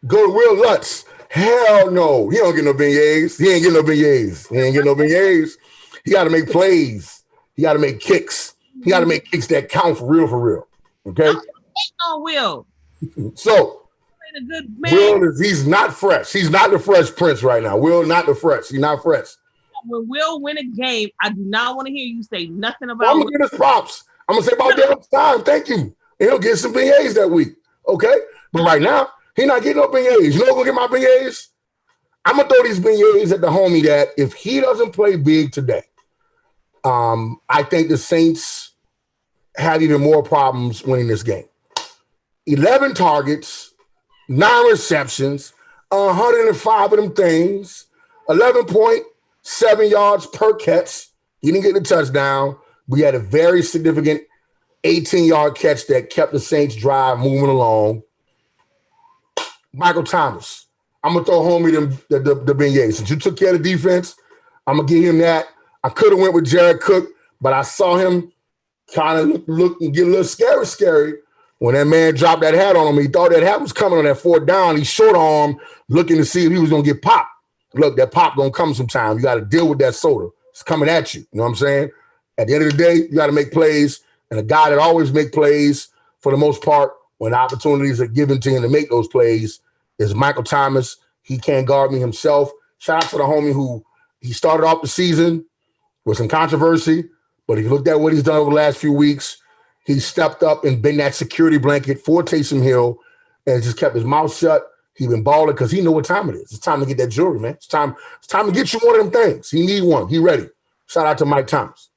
go to Will Lutz. Hell no. He don't get no beignets. He ain't getting no beignets. He got to make plays. He got to make kicks. He got to make kicks that count for real. Okay. On Will. So a good man. Will he's not fresh. He's not the Fresh Prince right now. Will not the fresh. He's not fresh. when Will win a game, I do not want to hear you say nothing Well, about I'm going to get his props. I'm going to say about damn time. Thank you. And he'll get some beignets that week. Okay? But right now, he not getting no beignets. You know who's going to get my beignets? I'm going to throw these beignets at the homie that if he doesn't play big today, I think the Saints have even more problems winning this game. 11 targets, 9 receptions, 105 of them things, 11.7 yards per catch. He didn't get the touchdown. We had a very significant 18-yard catch that kept the Saints drive moving along. Michael Thomas. I'm going to throw homie the beignets. Since you took care of the defense, I'm going to give him that. I could have went with Jared Cook, but I saw him kind of look and get a little scary when that man dropped that hat on him. He thought that hat was coming on that fourth down. He short arm looking to see if he was going to get popped. Look, that pop going to come sometime. You got to deal with that soda. It's coming at you. You know what I'm saying? At the end of the day, you got to make plays. And a guy that always make plays for the most part when opportunities are given to him to make those plays is Michael Thomas. He can't guard me himself. Shout out to the homie who he started off the season with some controversy, but if you looked at what he's done over the last few weeks, he stepped up and been that security blanket for Taysom Hill and just kept his mouth shut. He been balling because he know what time it is. It's time to get that jewelry, man. It's time to get you one of them things. He need one. He ready. Shout out to Mike Thomas.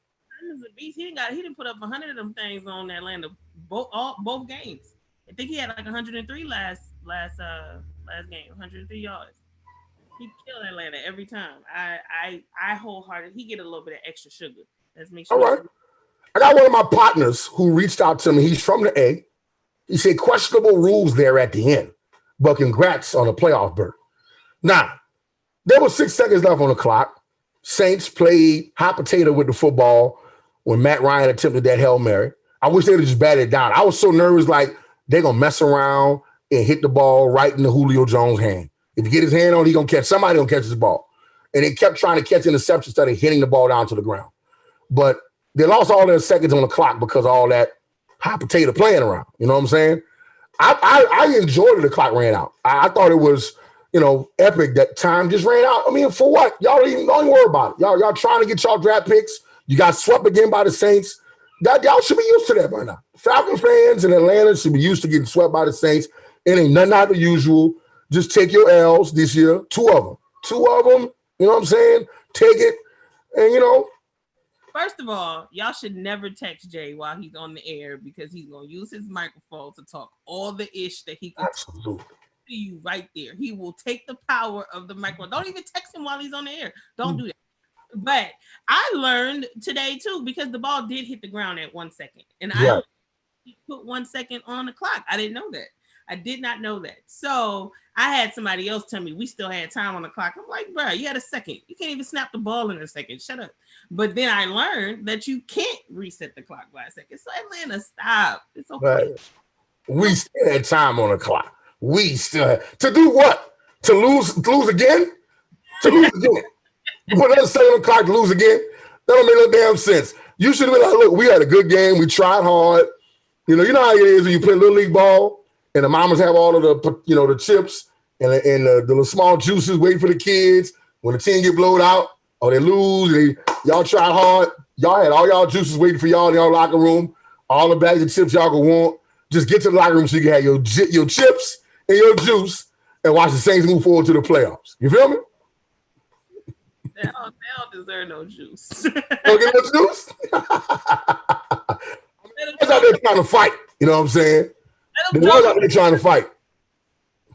He didn't put up 100 of them things on Atlanta both games. I think he had like 103 last game, 103 yards. He killed Atlanta every time. I wholeheartedly. He get a little bit of extra sugar. Let's make sure. All right. I got one of my partners who reached out to me. He's from the A. He said questionable rules there at the end, but congrats on a playoff berth. Now, there was 6 seconds left on the clock. Saints played hot potato with the football when Matt Ryan attempted that Hail Mary. I wish they would just batted it down. I was so nervous, like they're going to mess around and hit the ball right in the Julio Jones' hand. If you get his hand on it, he going to catch. Somebody going to catch his ball. And they kept trying to catch interceptions instead of hitting the ball down to the ground. But they lost all their seconds on the clock because of all that hot potato playing around. You know what I'm saying? I enjoyed it. The clock ran out. I thought it was, epic that time just ran out. I mean, for what? Y'all don't even worry about it. Y'all trying to get y'all draft picks. You got swept again by the Saints. Y'all should be used to that by now. Falcons fans in Atlanta should be used to getting swept by the Saints. It ain't nothing out of the usual. Just take your L's this year. 2 of them. 2 of them. You know what I'm saying? Take it. And, First of all, y'all should never text Jay while he's on the air because he's going to use his microphone to talk all the ish that he can absolutely to you right there. He will take the power of the microphone. Don't even text him while he's on the air. Don't do that. But I learned today, too, because the ball did hit the ground at 1 second. And I put 1 second on the clock. I didn't know that. I did not know that. So I had somebody else tell me we still had time on the clock. I'm like, bro, you had a second. You can't even snap the ball in a second. Shut up. But then I learned that you can't reset the clock by a second. So Atlanta, stop. It's okay. Right. We still had time on the clock. We still had to do what? To lose again? To lose again. You put another second on the clock to lose again? That don't make no damn sense. You should have been like, look, we had a good game. We tried hard. You know how it is when you play little league ball and the mamas have all of the, the chips and the little small juices waiting for the kids. When the team get blowed out or they lose, y'all tried hard. Y'all had all y'all juices waiting for y'all in y'all locker room. All the bags of chips y'all gonna want. Just get to the locker room so you can have your chips and your juice and watch the Saints move forward to the playoffs. You feel me? They don't deserve no juice. Don't get no juice? They're out there trying to fight. You know what I'm saying? They're out there trying to fight.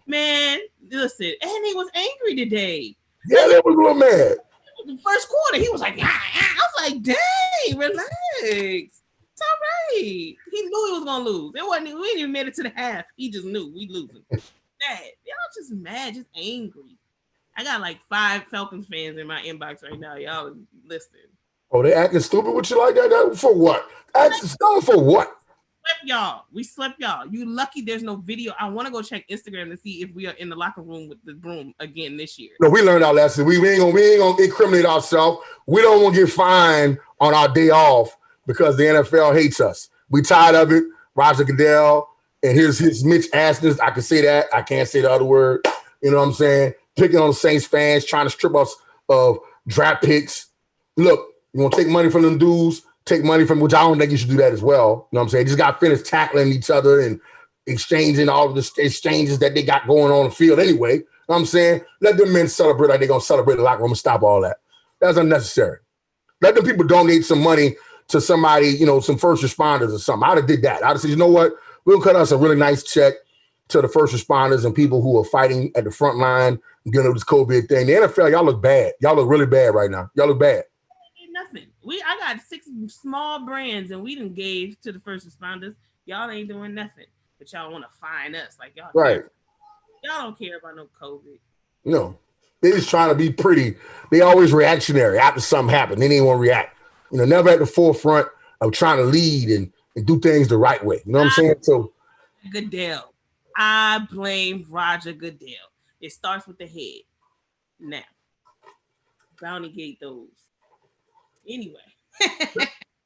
Man, listen, and he was angry today. Yeah, they was a little mad. The first quarter, he was like, I was like, dang, relax. It's all right. He knew he was gonna lose. We didn't even made it to the half. He just knew we losing. Mad. Y'all just mad, just angry. I got like 5 Falcons fans in my inbox right now. Y'all listening. Oh, they acting stupid with you like that? For what? Acting stupid for what? We slept y'all. You lucky there's no video. I want to go check Instagram to see if we are in the locker room with the broom again this year. No, we learned our lesson. We ain't gonna incriminate ourselves. We don't want to get fined on our day off because the NFL hates us. We tired of it. Roger Goodell and his Mitch Asness. I can say that. I can't say the other word. You know what I'm saying? Picking on the Saints fans, trying to strip us of draft picks. Look, you want to take money from them dudes, take money from, which I don't think you should do that as well. You know what I'm saying? Just got finished tackling each other and exchanging all of the exchanges that they got going on the field anyway. You know what I'm saying? Let them men celebrate like they're going to celebrate the locker room and stop all that. That's unnecessary. Let them people donate some money to somebody, you know, some first responders or something. I'd have did that. I'd have said, you know what? We'll cut us a really nice check to the first responders and people who are fighting at the front line and getting over this COVID thing. The NFL, y'all look bad. Y'all look really bad right now. Y'all look bad. Nothing. I got 6 small brands and we done gave to the first responders. Y'all ain't doing nothing. But y'all want to fine us like y'all. Right. Y'all don't care about no COVID. No. They just trying to be pretty. They always reactionary after something happened. They didn't want to react. You know, never at the forefront of trying to lead and do things the right way. You know what I'm saying? So Goodell. I blame Roger Goodell. It starts with the head. Now, Bounty Gate those. Anyway.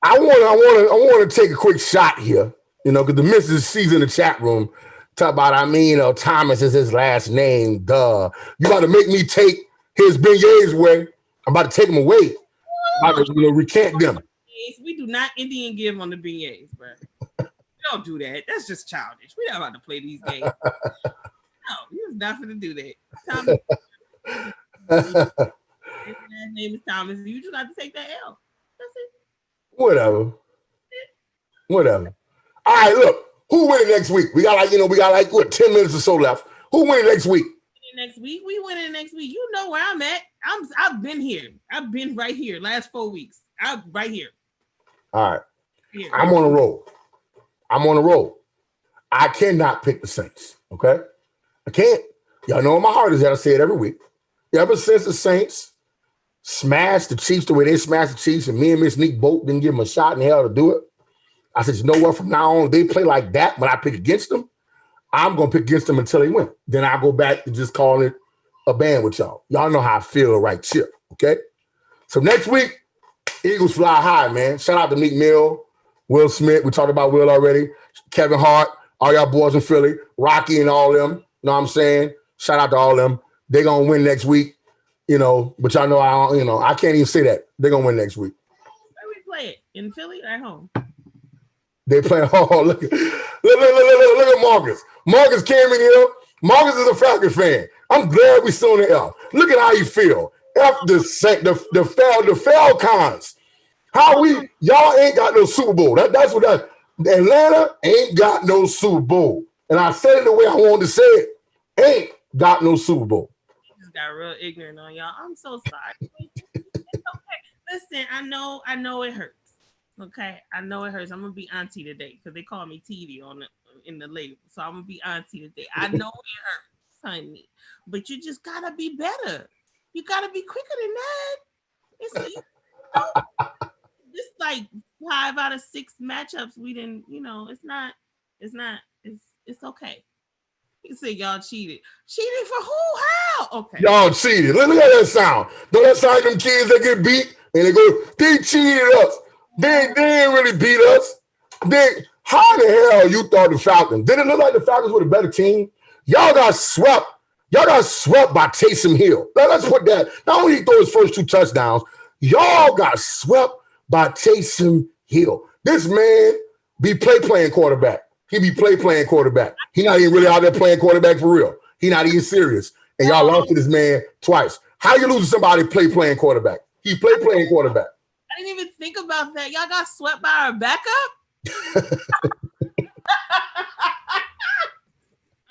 I want to take a quick shot here, you know, because the missus sees in the chat room talk about, Thomas is his last name. Duh. You about to make me take his beignets away. I'm about to take them away. I'm about to, recant them. We do not Indian give on the beignets, bro. Don't do that. That's just childish. We're not about to play these games. No, he was not going to do that. Thomas. His last name is Thomas. You just got to take that L. That's it. Whatever. All right, look. Who winning next week? We got 10 minutes or so left. Who winning next week? Next week, we winning next week. You know where I'm at. I've been here. I've been right here. Last 4 weeks. I'm right here. All right. Here. I'm on a roll. I cannot pick the Saints. Okay. I can't. Y'all know where my heart is at. I say it every week. Ever since the Saints smashed the Chiefs the way they smashed the Chiefs, and me and Miss Neek both didn't give them a shot in hell to do it. I said, you know what? From now on, they play like that. When I pick against them, I'm going to pick against them until they win. Then I go back to just calling it a band with y'all. Y'all know how I feel right here, okay? So next week, Eagles fly high, man. Shout out to Meek Mill, Will Smith. We talked about Will already. Kevin Hart, all y'all boys in Philly, Rocky and all them. You know what I'm saying? Shout out to all them. They're going to win next week, but y'all know I can't even say that. They're going to win next week. Where we play it? In Philly or at home? They play. Oh, look at Marcus. Marcus came in here. Marcus is a Falcon fan. I'm glad we still in the L. Look at how you feel. F the Falcons. Y'all ain't got no Super Bowl. That's what Atlanta ain't got no Super Bowl. And I said it the way I wanted to say it. Ain't got no Super Bowl. You just got real ignorant on y'all. I'm so sorry. It's okay. Listen, I know it hurts. Okay, I know it hurts. I'm gonna be auntie today because they call me TV in the label, so I'm gonna be auntie today. I know it hurts, honey, but you just gotta be better. You gotta be quicker than that. It's like 5 out of 6 matchups we didn't. It's okay. You say y'all cheated. Cheated for who? How? Okay. Y'all cheated. Look at that sound. Don't that sound like them kids that get beat and they cheated us. They didn't really beat us. How the hell you thought the Falcons? Did it look like the Falcons were a better team? Y'all got swept. Y'all got swept by Taysom Hill. Now, let's put that. Not only he threw his first 2 touchdowns, y'all got swept by Taysom Hill. This man be playing quarterback. He be playing quarterback. He not even really out there playing quarterback for real. He not even serious. And y'all lost to this man twice. How you lose to somebody playing quarterback? He playing quarterback. I didn't even think about that. Y'all got swept by our backup?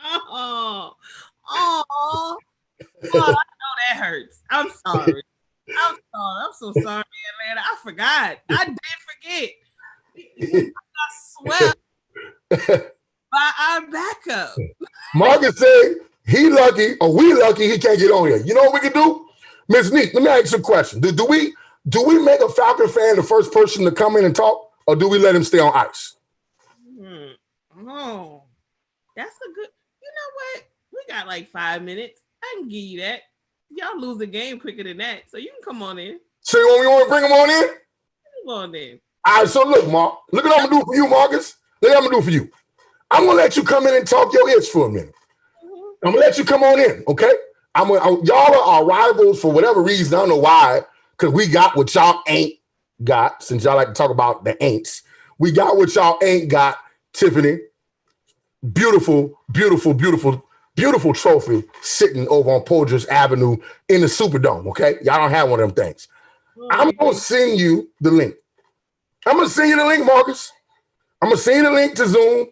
Oh, I know that hurts. I'm sorry. I'm so sorry, Atlanta. I forgot. I did forget. I got swept by our backup. Marcus said he lucky, or we lucky he can't get on here. You know what we can do? Ms. Neek, let me ask you a question. Do we make a Falcon fan the first person to come in and talk, or do we let him stay on ice? Oh, that's a good. You know what? We got like 5 minutes. I can give you that. Y'all lose the game quicker than that, so you can come on in. So you want to bring him on in? Come on in. All right. So look, Mark. Look at what I'm gonna do for you, Marcus. Look what I'm gonna do for you. I'm gonna let you come in and talk your itch for a minute. I'm gonna let you come on in, okay? Y'all are our rivals for whatever reason. I don't know why. because we got what y'all ain't got, since y'all like to talk about the ain'ts. We got what y'all ain't got, Tiffany. Beautiful, beautiful, beautiful, beautiful trophy sitting over on Polders Avenue in the Superdome, okay? Y'all don't have one of them things. I'm going to send you the link. I'm going to send you the link, Marcus. I'm going to send you the link to Zoom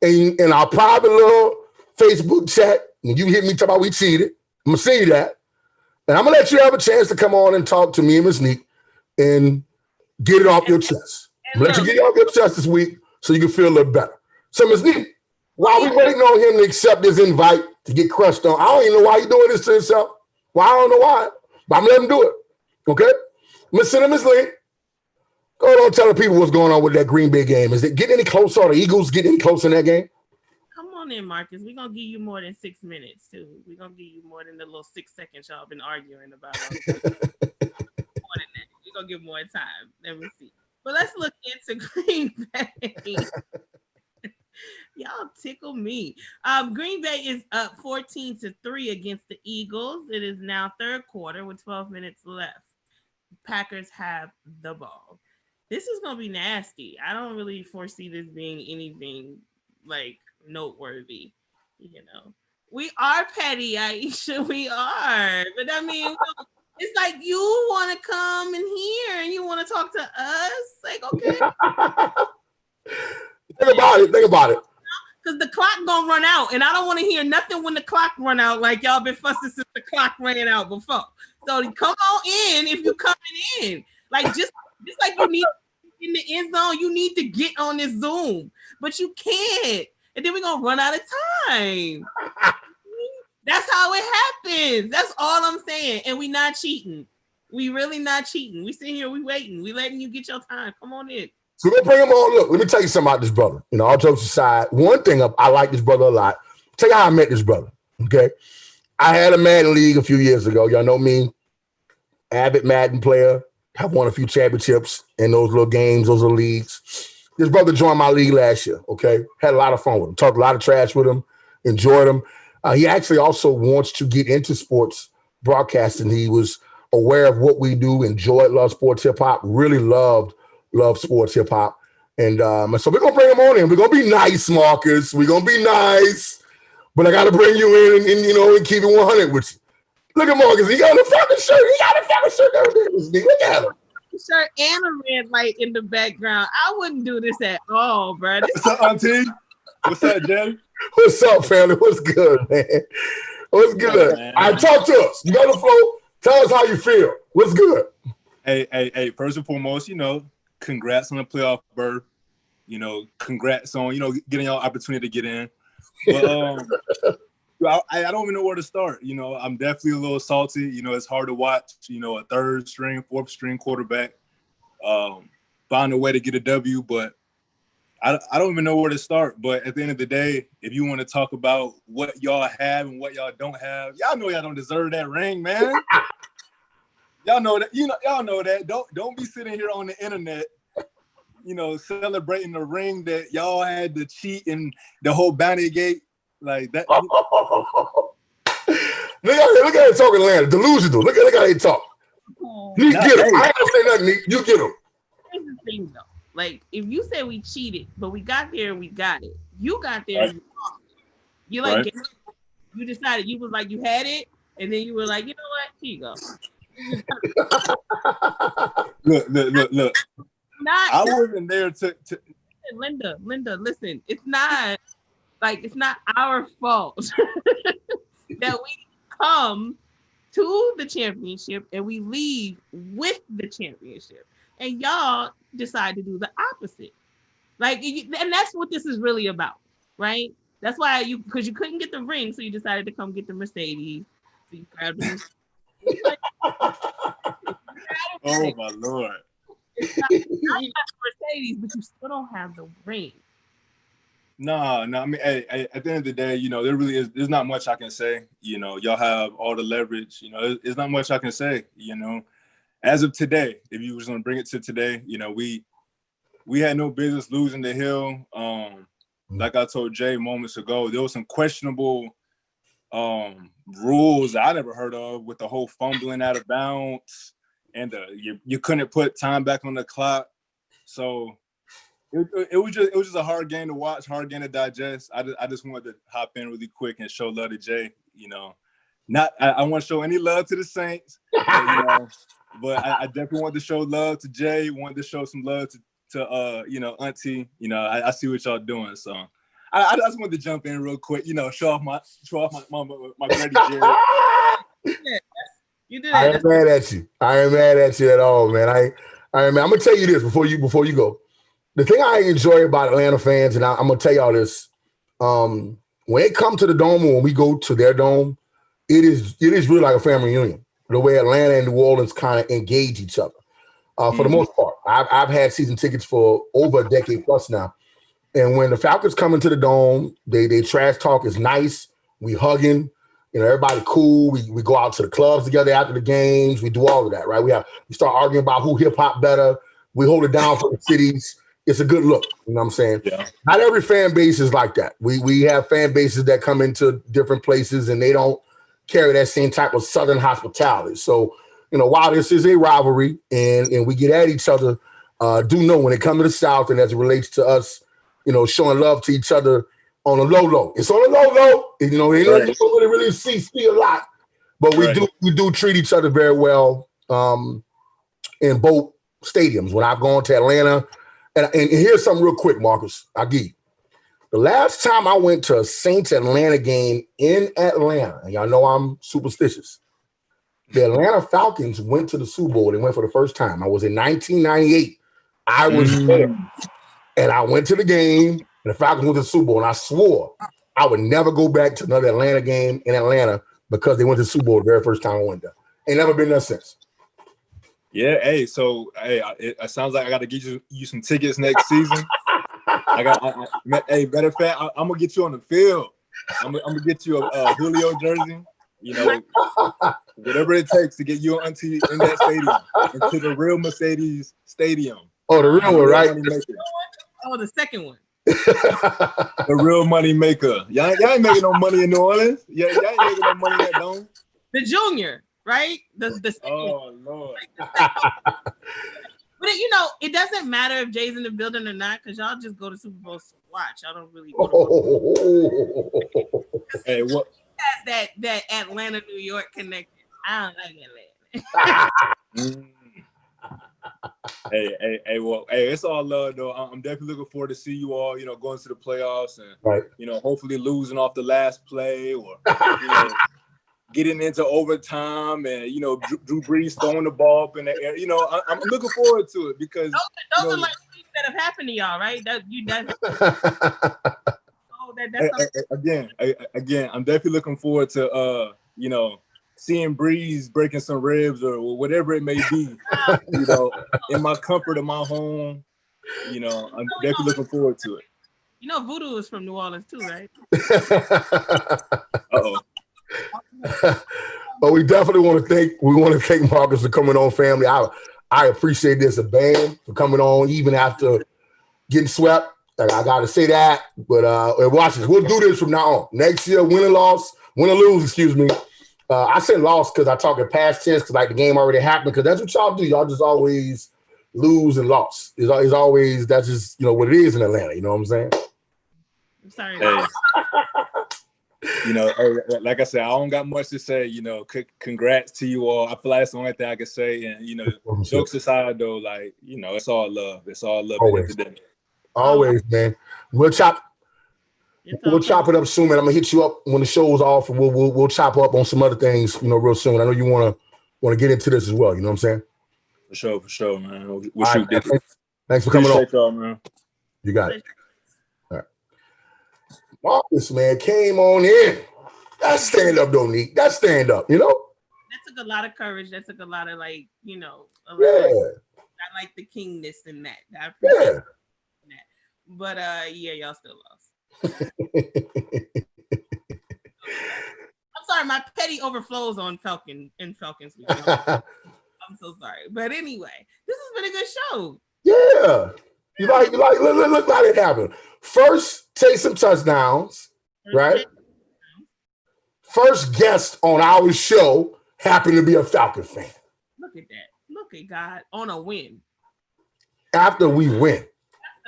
in our private little Facebook chat. When you hit me talk about we cheated, I'm going to send you that. And I'm going to let you have a chance to come on and talk to me and Miss Neek and get it off your chest. I'm going to let you get it off your chest this week so you can feel a little better. So, Miss Neek, while we waiting on him to accept this invite to get crushed on, I don't even know why he's doing this to himself. Well, I don't know why, but I'm letting him do it. Okay? I'm going to send him his link. Go on, tell the people what's going on with that Green Bay game. Is it getting any closer? Are the Eagles getting any closer in that game? Come on in, Marcus. We're going to give you more than 6 minutes, too. We're going to give you more than the little 6 seconds y'all been arguing about. More than that. We're going to give more time. Let me see. But let's look into Green Bay. Y'all tickle me. Green Bay is up 14-3 against the Eagles. It is now third quarter with 12 minutes left. Packers have the ball. This is going to be nasty. I don't really foresee this being anything like noteworthy. You know, we are petty, Aisha. We are. But I mean, it's like you want to come in here and you want to talk to us. Like, okay. Think about it. Because the clock gonna run out, and I don't want to hear nothing when the clock run out. Like y'all been fussing since the clock ran out before. So come on in if you coming in. Like just like you need in the end zone, you need to get on this Zoom, but you can't. And then we're gonna run out of time. That's how it happens. That's all I'm saying. And we not cheating. We really not cheating. We sitting here, we waiting. We letting you get your time. Come on in. So we're going to bring him on. Look, let me tell you something about this brother. You know, all jokes aside, one thing I like this brother a lot. Tell you how I met this brother, okay? I had a Madden league a few years ago. Y'all know me, avid Madden player. Have won a few championships in those little games, those little leagues. This brother joined my league last year, okay? Had a lot of fun with him. Talked a lot of trash with him. Enjoyed him. He actually also wants to get into sports broadcasting. He was aware of what we do, enjoyed, loved sports hip-hop, really loved sports hip-hop. And so we're going to bring him on in. We're going to be nice, Marcus. We're going to be nice. But I got to bring you in and, you know, and keep it 100 with you. Look at Marcus. He got a fucking shirt. Look at him. Shirt and a red light in the background. I wouldn't do this at all, bro. What's up, Auntie? What's up, Jay? What's up, family? What's good, man? What's good? All right, talk to us. You got the flow. Tell us how you feel. What's good? Hey, first and foremost, you know, congrats on the playoff berth. You know, congrats on, you know, getting y'all opportunity to get in. But I don't even know where to start. You know, I'm definitely a little salty. You know, it's hard to watch, you know, a third string, fourth string quarterback find a way to get a W, but I don't even know where to start. But at the end of the day, if you want to talk about what y'all have and what y'all don't have, y'all know y'all don't deserve that ring, man. Y'all know that. You know, y'all know that. Don't be sitting here on the internet, you know, celebrating the ring that y'all had to cheat in the whole bounty gate like that. Look at him talking Atlanta. Delusional. Look how he talk. You get him. I ain't gonna say nothing. You get him. Here's the thing, though. Like, if you say we cheated, but we got there and we got it. You got there. Right. You like, right. You decided you was like, you had it, and then you were like, you know what? Here you go. Look. I wasn't there to Linda, listen. It's not our fault that we come to the championship and we leave with the championship, and y'all decide to do the opposite. Like, and that's what this is really about, right? That's why because you couldn't get the ring, so you decided to come get the Mercedes. So you grabbed the Mercedes. Oh my Lord. It's not Mercedes, but you still don't have the ring. No. I mean, hey, at the end of the day, you know, there's not much I can say. You know, y'all have all the leverage. You know, there's not much I can say. You know, as of today, if you was going to bring it to today, you know, we had no business losing the hill. Like I told Jay moments ago, there was some questionable rules I never heard of with the whole fumbling out of bounds. and you couldn't put time back on the clock. So it was just a hard game to watch, hard game to digest. I just wanted to hop in really quick and show love to Jay. You know, I want to show any love to the Saints, but I definitely want to show love to Jay. Want to show some love to Auntie. I see what y'all doing. So I just wanted to jump in real quick. Show off my Grady Jarrett. You did I that. ain't mad at you. I ain't mad at you at all, man. I'm gonna tell you this before you go. The thing I enjoy about Atlanta fans, and I'm gonna tell y'all this, when they come to the dome or when we go to their dome, it is really like a family reunion. The way Atlanta and New Orleans kind of engage each other. For the most part, I've had season tickets for over a decade plus now, and when the Falcons come into the dome, they trash talk is nice. We hugging. Everybody cool. We go out to the clubs together after the games. We do all of that, right? We start arguing about who hip hop better. We hold it down for the cities. It's a good look. You know what I'm saying? Yeah. Not every fan base is like that. We have fan bases that come into different places and they don't carry that same type of Southern hospitality. So, while this is a rivalry and we get at each other, do know when it comes to the South and as it relates to us, showing love to each other on a low. It's on a low. You don't really see a lot, but we do treat each other very well in both stadiums. When I've gone to Atlanta, and here's something real quick, Marcus. I'll give you. The last time I went to a Saints Atlanta game in Atlanta, and y'all know I'm superstitious. The Atlanta Falcons went to the Super Bowl. They went for the first time. I was in 1998. I was there, and I went to the game. And the Falcons went to the Super Bowl, and I swore I would never go back to another Atlanta game in Atlanta because they went to the Super Bowl the very first time I went there. Ain't never been there since. Yeah, hey, so it sounds like I got to get you some tickets next season. Matter of fact, I'm gonna get you on the field. I'm gonna get you a Julio jersey. Whatever it takes to get you and Auntie in that stadium, into the real Mercedes Stadium. Oh, the real one, right? Oh, the second one. The real money maker. Y'all ain't making no money in New Orleans. Y'all ain't making no money in that dome. The junior, right? The oh Lord. But it doesn't matter if Jay's in the building or not, because y'all just go to Super Bowls to watch. Y'all don't really go to Hey, what? That Atlanta, New York connection. I don't like Atlanta. Hey, it's all love though. I'm definitely looking forward to see you all, going to the playoffs and right. Hopefully losing off the last play or getting into overtime and Drew Brees throwing the ball up in the air. I'm looking forward to it because those are like things that have happened to y'all, right? Again, I'm definitely looking forward to seeing Breeze breaking some ribs or whatever it may be, in my comfort of my home. I'm definitely looking forward to it. Voodoo is from New Orleans too, right? Uh-oh. But we definitely want to thank Marcus for coming on, family. I appreciate this a band for coming on even after getting swept. I gotta say that. But watch this. We'll do this from now on. Next year, win or lose, excuse me. I said lost because I talk in past tense because like the game already happened, because that's what y'all do. Y'all just always lose and lost. It's always, that's just what it is in Atlanta. You know what I'm saying? I'm sorry. Hey. Like I said, I don't got much to say. Congrats to you all. I feel like that's the only thing I can say. And jokes aside, though, it's all love. It's all love. Always, man. We'll chop it up soon, man. I'm gonna hit you up when the show's off, and we'll chop up on some other things, real soon. I know you wanna get into this as well. You know what I'm saying? For sure, man. Thanks for coming on. Y'all, man. You got it. All right. Marcus, man, came on in. That's stand up, don't need. That's stand up, That took a lot of courage. That took a lot of I like the kingness in that. I appreciate that. But y'all still lost. I'm sorry, my petty overflows on Falcons week. I'm so sorry. But anyway, this has been a good show. Yeah. You like look how it happened. First, take some touchdowns, right? First guest on our show happened to be a Falcon fan. Look at that. Look at God on a win. After we win.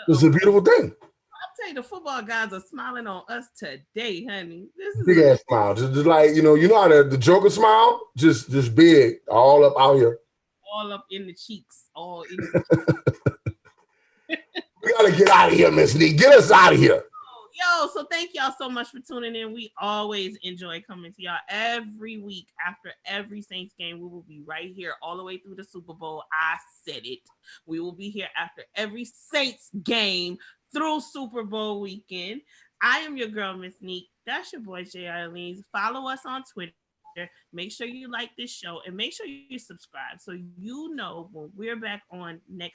It's a beautiful thing. I'll tell you, the football guys are smiling on us today, honey. This is Big ass smile. Just like, you know how the Joker smile? Just big, all up out here. all up in the cheeks. All in We gotta get out of here, Miss Neat. Get us out of here. Yo, so thank y'all so much for tuning in. We always enjoy coming to y'all every week after every Saints game. We will be right here all the way through the Super Bowl. I said it. We will be here after every Saints game through Super Bowl weekend. I am your girl, Miss Neat. That's your boy, J.R. Leans. Follow us on Twitter. Make sure you like this show and make sure you subscribe so you know when we're back on next